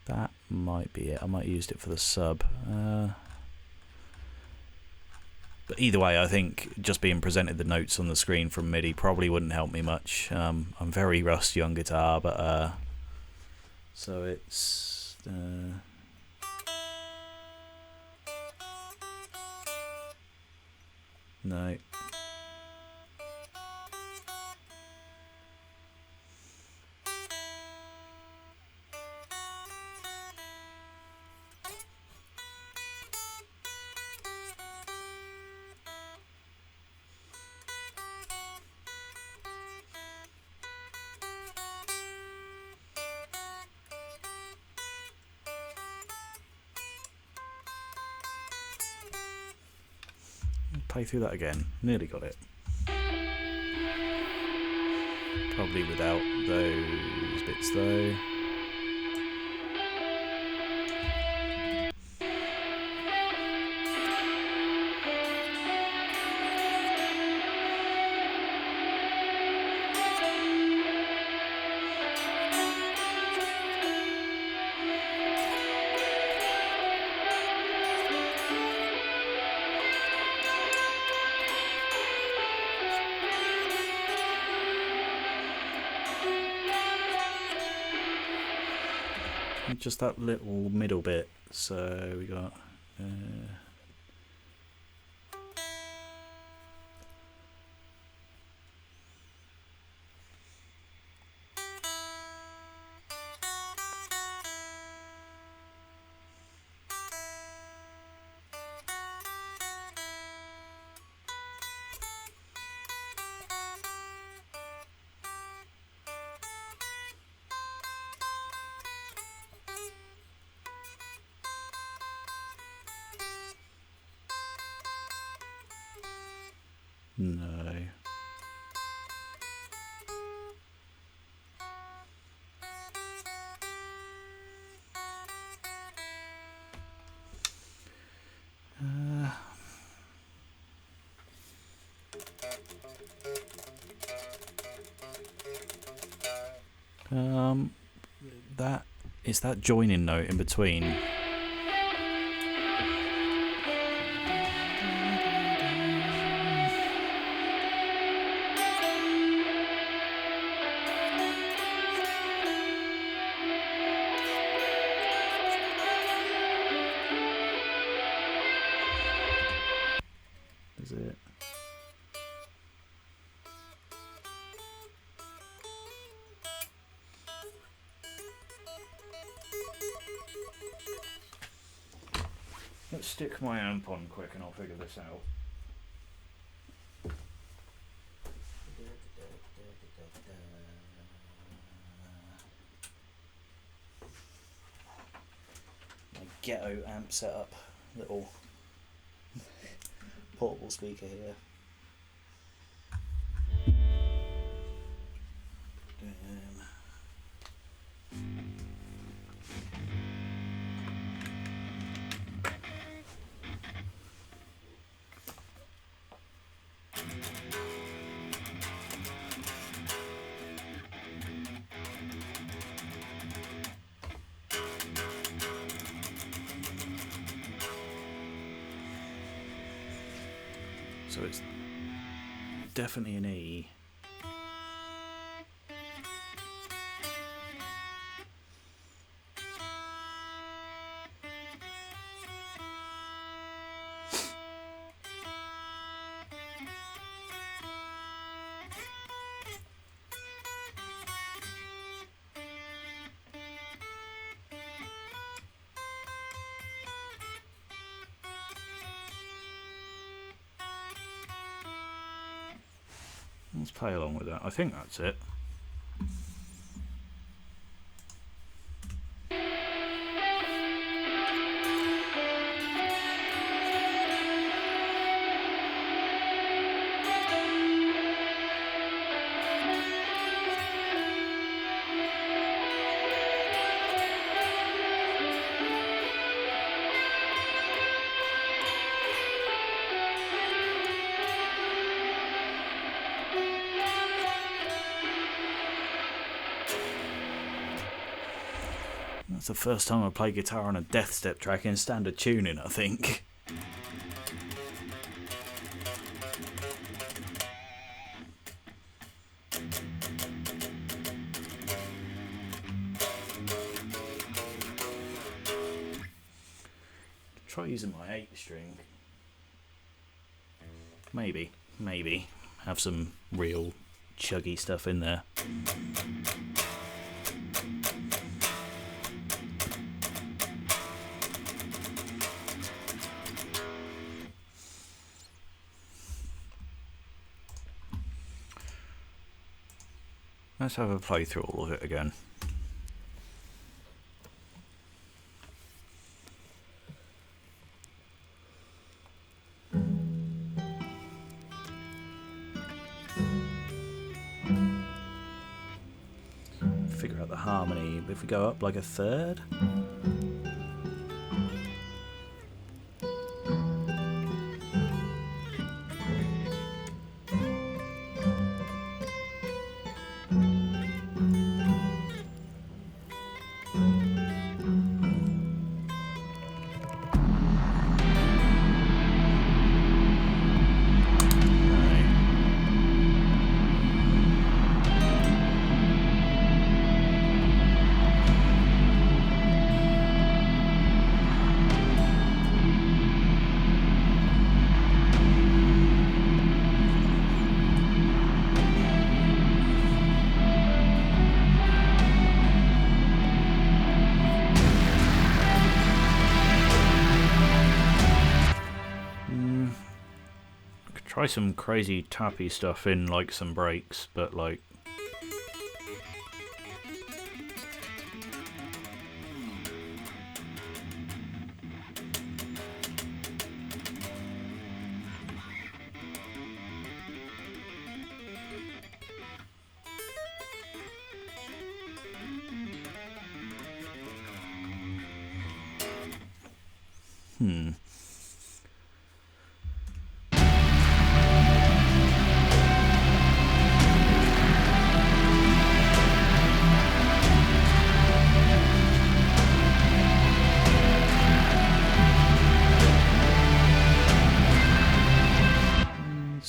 Speaker 1: That might be it. I might have used it for the sub. But either way, I think just being presented the notes on the screen from MIDI probably wouldn't help me much. I'm very rusty on guitar, but so it's no. Play through that again. Nearly got it. Probably without those bits though. Just that little middle bit. So we got no. That is that joining note in between. Is it? Let's stick my amp on quick and I'll figure this out. My ghetto amp setup, little portable speaker here. So it's definitely an E. Let's play along with that. I think that's it. That's the first time I play guitar on a death step track in standard tuning, I think. Try using my 8 string. Maybe have some real chuggy stuff in there. Let's have a play through all of it again. Figure out the harmony. If we go up like a third. Try some crazy tappy stuff in like some breaks, but like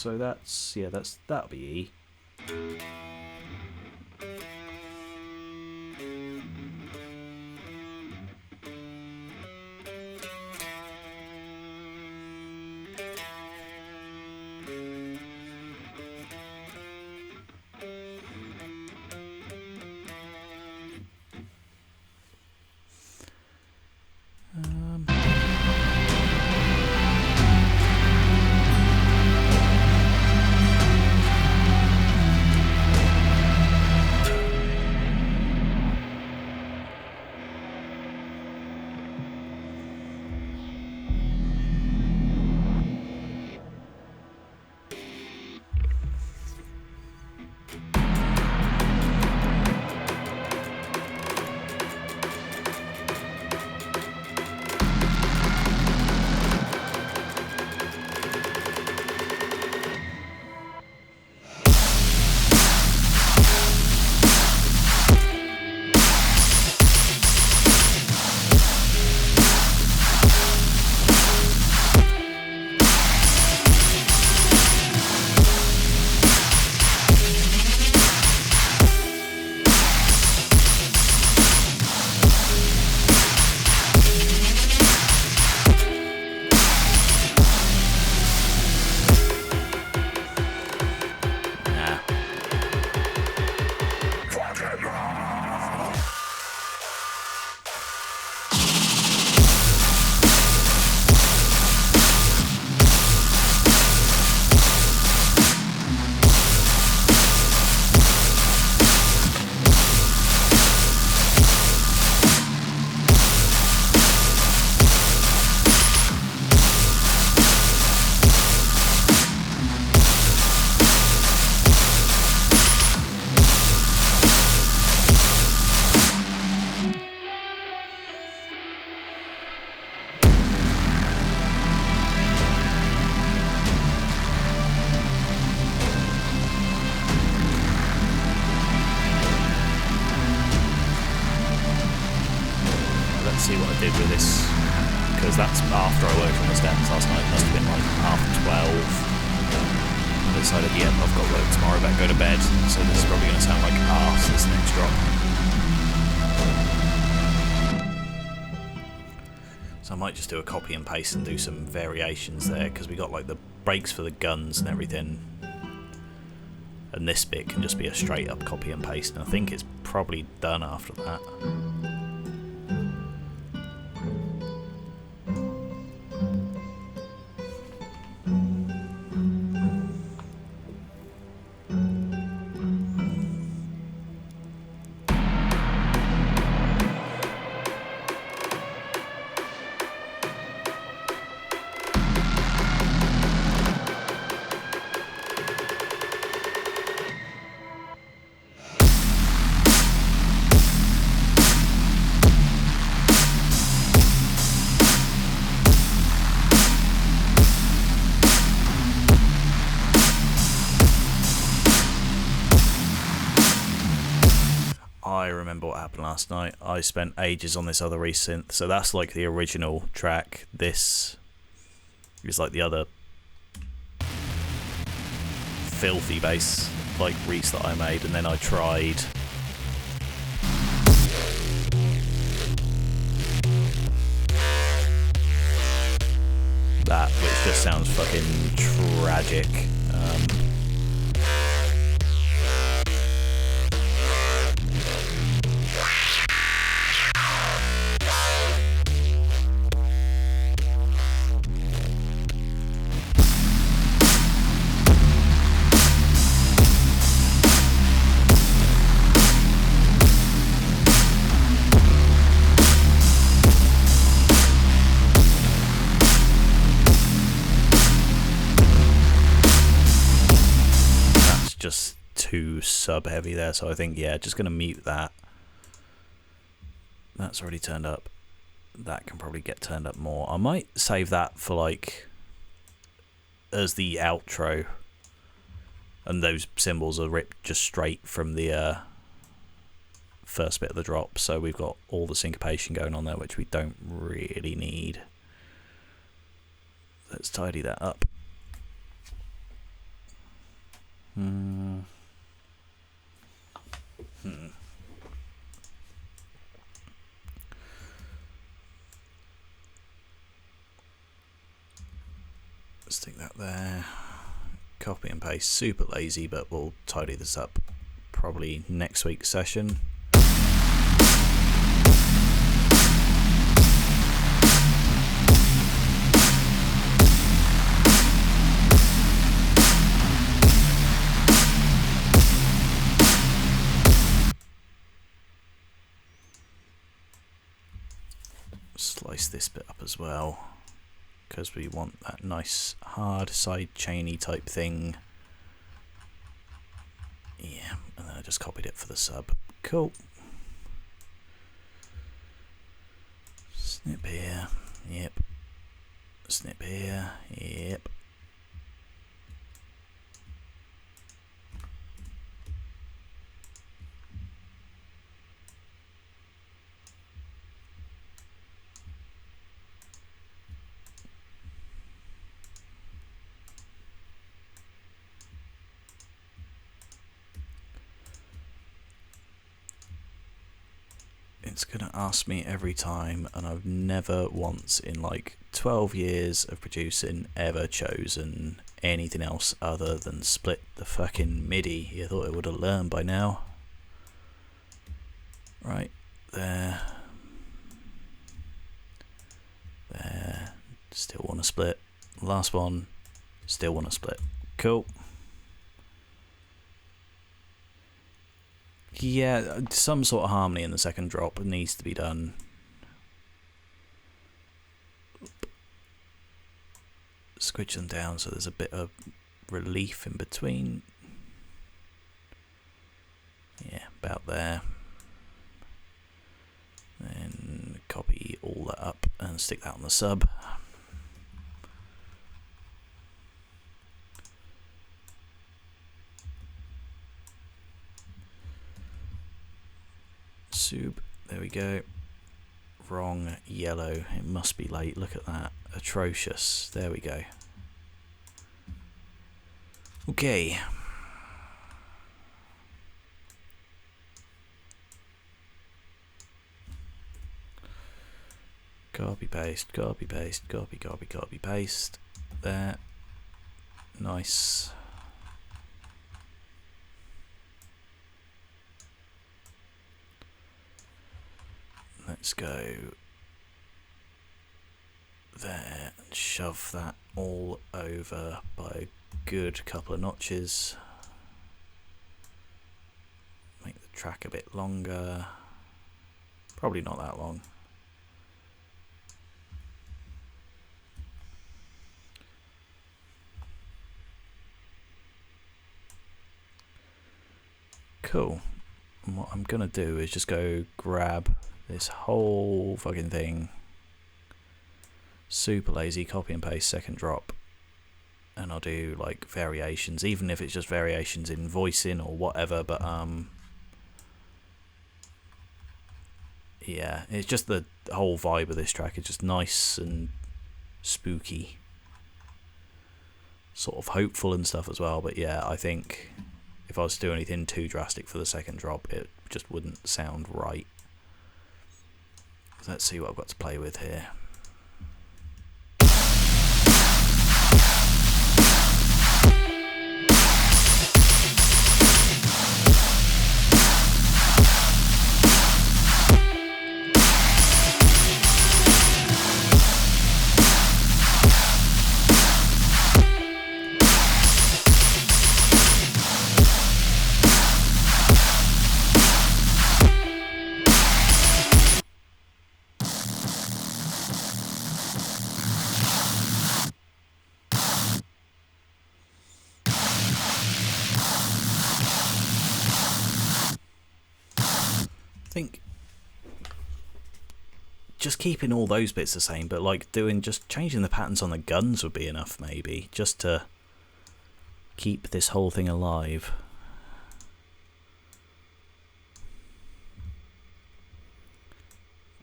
Speaker 1: So that's, yeah, that'll be E. See what I did with this, because that's after I worked on the stems last night. It must have been like 12:30. I decided, yeah, I've got work tomorrow, better go to bed, so this is probably going to sound like arse, this next drop. So I might just do a copy and paste and do some variations there, because we got like the brakes for the guns and everything, and this bit can just be a straight up copy and paste, and I think it's probably done after that. I remember what happened last night. I spent ages on this other resynth, so that's like the original track. This is like the other filthy bass like Reese that I made, and then I tried that, which just sounds fucking tragic. Just too sub heavy there, so I think, yeah, just gonna mute that. That's already turned up. That can probably get turned up more. I might save that for like as the outro, and those cymbals are ripped just straight from the first bit of the drop, so we've got all the syncopation going on there, which we don't really need. Let's tidy that up. Stick that there. Copy and paste. Super lazy, but we'll tidy this up probably next week's session. Slice this bit up as well, because we want that nice hard side chainy type thing. Yeah, and then I just copied it for the sub. Cool. Snip here. Yep. Snip here. Yep. It's gonna ask me every time, and I've never once in like 12 years of producing ever chosen anything else other than split the fucking MIDI. You thought it would have learned by now. Right, there. There. Still want to split. Last one. Still want to split. Cool. Yeah, some sort of harmony in the second drop needs to be done. Squidge them down so there's a bit of relief in between. Yeah, about there. Then copy all that up and stick that on the sub. Sub, there we go. Wrong yellow, it must be late, look at that. Atrocious, there we go. Okay. Copy paste, copy paste, copy paste. There. Nice. Let's go there and shove that all over by a good couple of notches. Make the track a bit longer. Probably not that long. Cool. And what I'm gonna do is just go grab this whole fucking thing, super lazy, copy and paste second drop, and I'll do like variations, even if it's just variations in voicing or whatever, but yeah, it's just the whole vibe of this track is just nice and spooky, sort of hopeful and stuff as well. But yeah, I think if I was to do anything too drastic for the second drop, it just wouldn't sound right. Let's see what I've got to play with here. Think just keeping all those bits the same, but like just changing the patterns on the guns would be enough, maybe, just to keep this whole thing alive.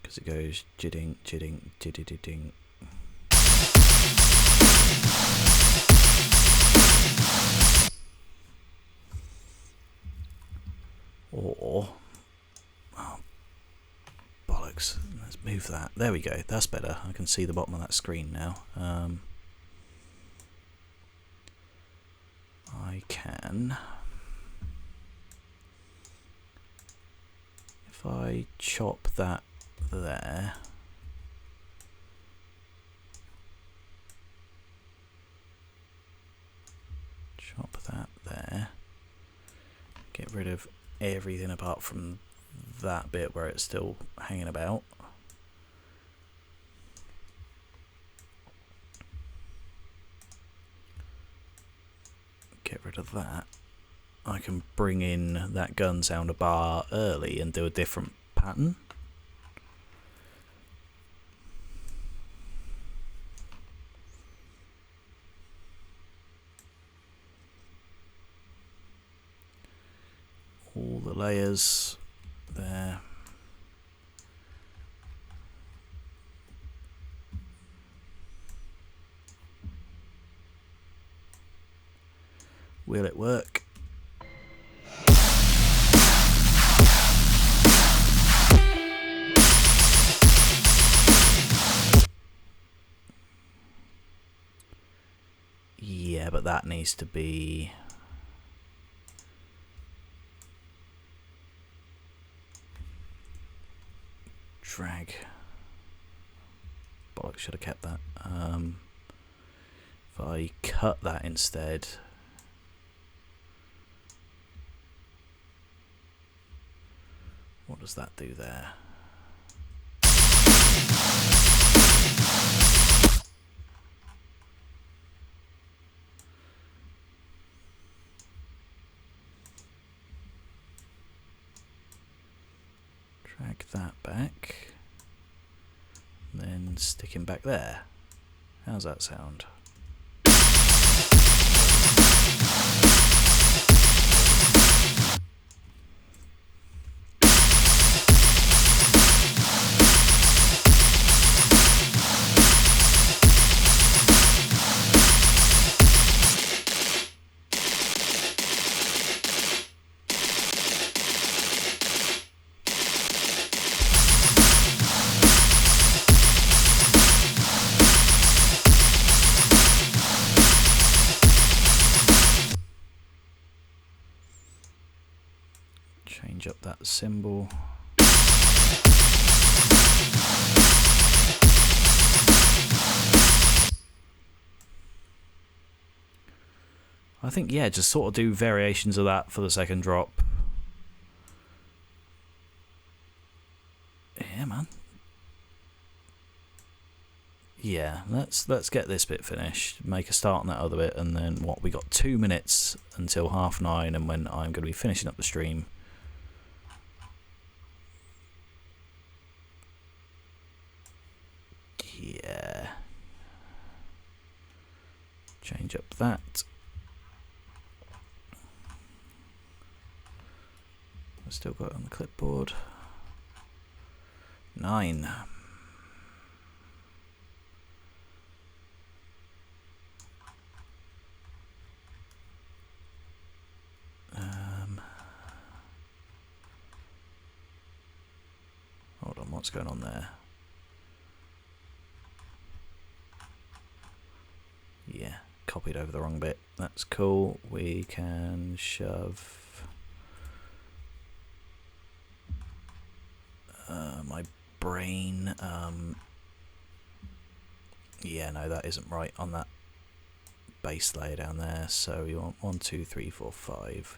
Speaker 1: Because it goes jidding, jidding, jidding. move that. There we go. That's better. I can see the bottom of that screen now. I can... If I chop that there... Chop that there. Get rid of everything apart from that bit where it's still hanging about. Get rid of that. I can bring in that gun sound a bar early and do a different pattern. All the layers there. Will it work? Yeah, but that needs to be... drag. Bollocks, should have kept that. If I cut that instead, what does that do there? Drag that back, then stick him back there. How's that sound? Change up that symbol. I think, yeah, just sort of do variations of that for the second drop. Yeah, man. Yeah, let's get this bit finished, make a start on that other bit, and then what, we got 2 minutes until 9:30, and when I'm going to be finishing up the stream. Yeah. Change up that. I've still got it on the clipboard. 9. Hold on, what's going on there? Yeah, copied over the wrong bit. That's cool. We can shove my brain. Yeah, no, that isn't right on that base layer down there. So we want 1, 2, 3, 4, 5.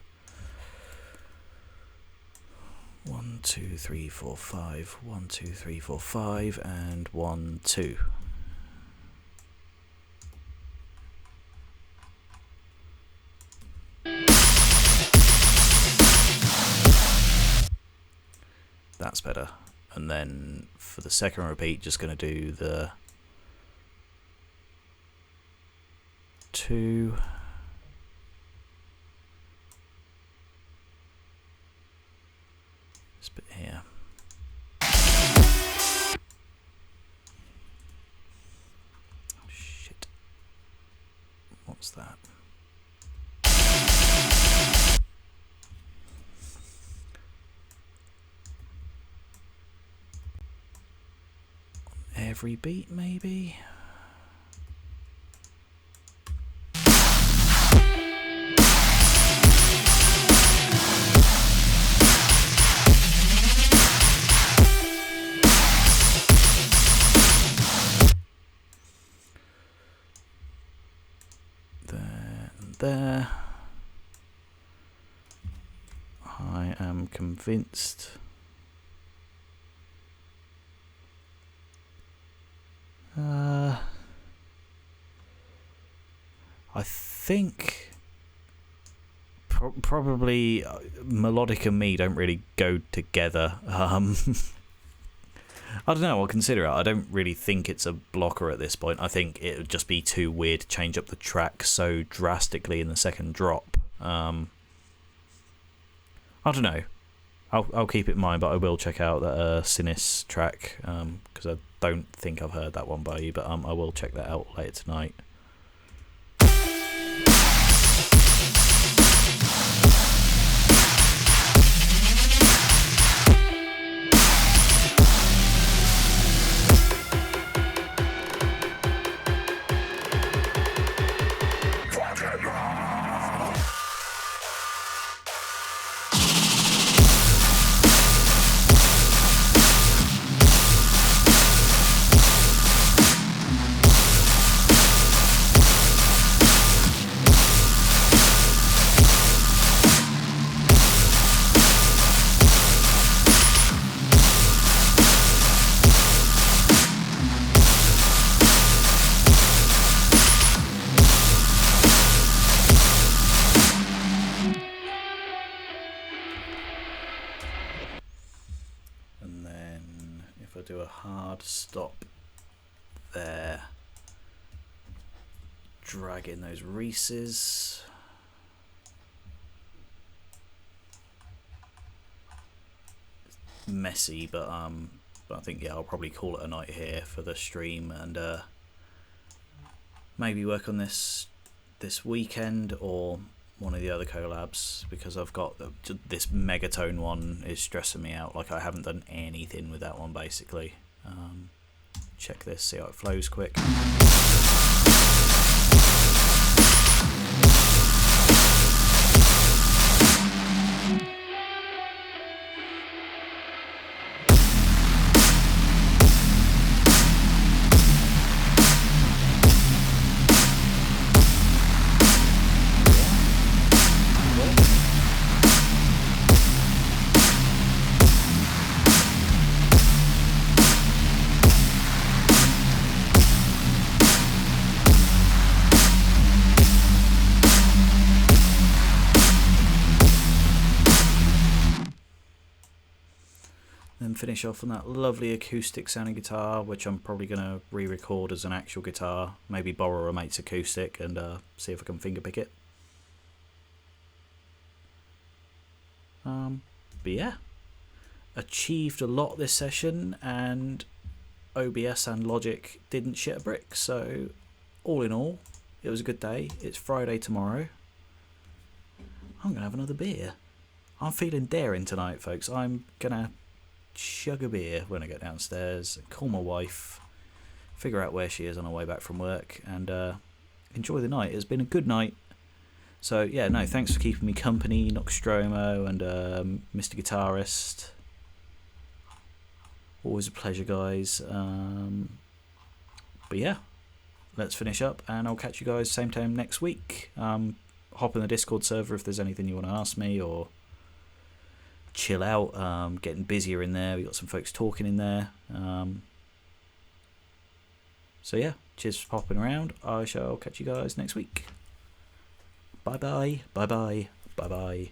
Speaker 1: 1, 2, 3, 4, 5. 1, 2, 3, 4, 5, and 1, 2. That's better. And then for the second repeat, just going to do the 2. This bit here. Shit. What's that? every beat, maybe. There and there. I am convinced. I think probably melodic and me don't really go together. I don't know, I'll consider it. I don't really think it's a blocker at this point. I think it would just be too weird to change up the track so drastically in the second drop. I don't know. I'll keep it in mind, but I will check out that Sinis track, because I don't think I've heard that one by you, but I will check that out later tonight. Do a hard stop there, drag in those Reeses, messy, but I think I'll probably call it a night here for the stream, and maybe work on this weekend or one of the other collabs, because I've got this Megatone one is stressing me out. Like, I haven't done anything with that one basically. Check this, see how it flows quick. Then finish off on that lovely acoustic sounding guitar, which I'm probably going to re-record as an actual guitar, maybe borrow a mate's acoustic and see if I can fingerpick it. But yeah, achieved a lot this session, and OBS and Logic didn't shit a brick, so all in all it was a good day. It's Friday tomorrow. I'm going to have another beer. I'm feeling daring tonight, folks. I'm going to chug a beer when I get downstairs, call my wife, figure out where she is on her way back from work, and enjoy the night. It's been a good night. So yeah, no, thanks for keeping me company, Noxtromo and Mr. Guitarist. Always a pleasure, guys. But yeah, let's finish up, and I'll catch you guys same time next week. Hop in the Discord server if there's anything you want to ask me, or chill out. Getting busier in there. We got some folks talking in there. So yeah, cheers for popping around. I shall catch you guys next week. Bye bye. Bye bye. Bye bye.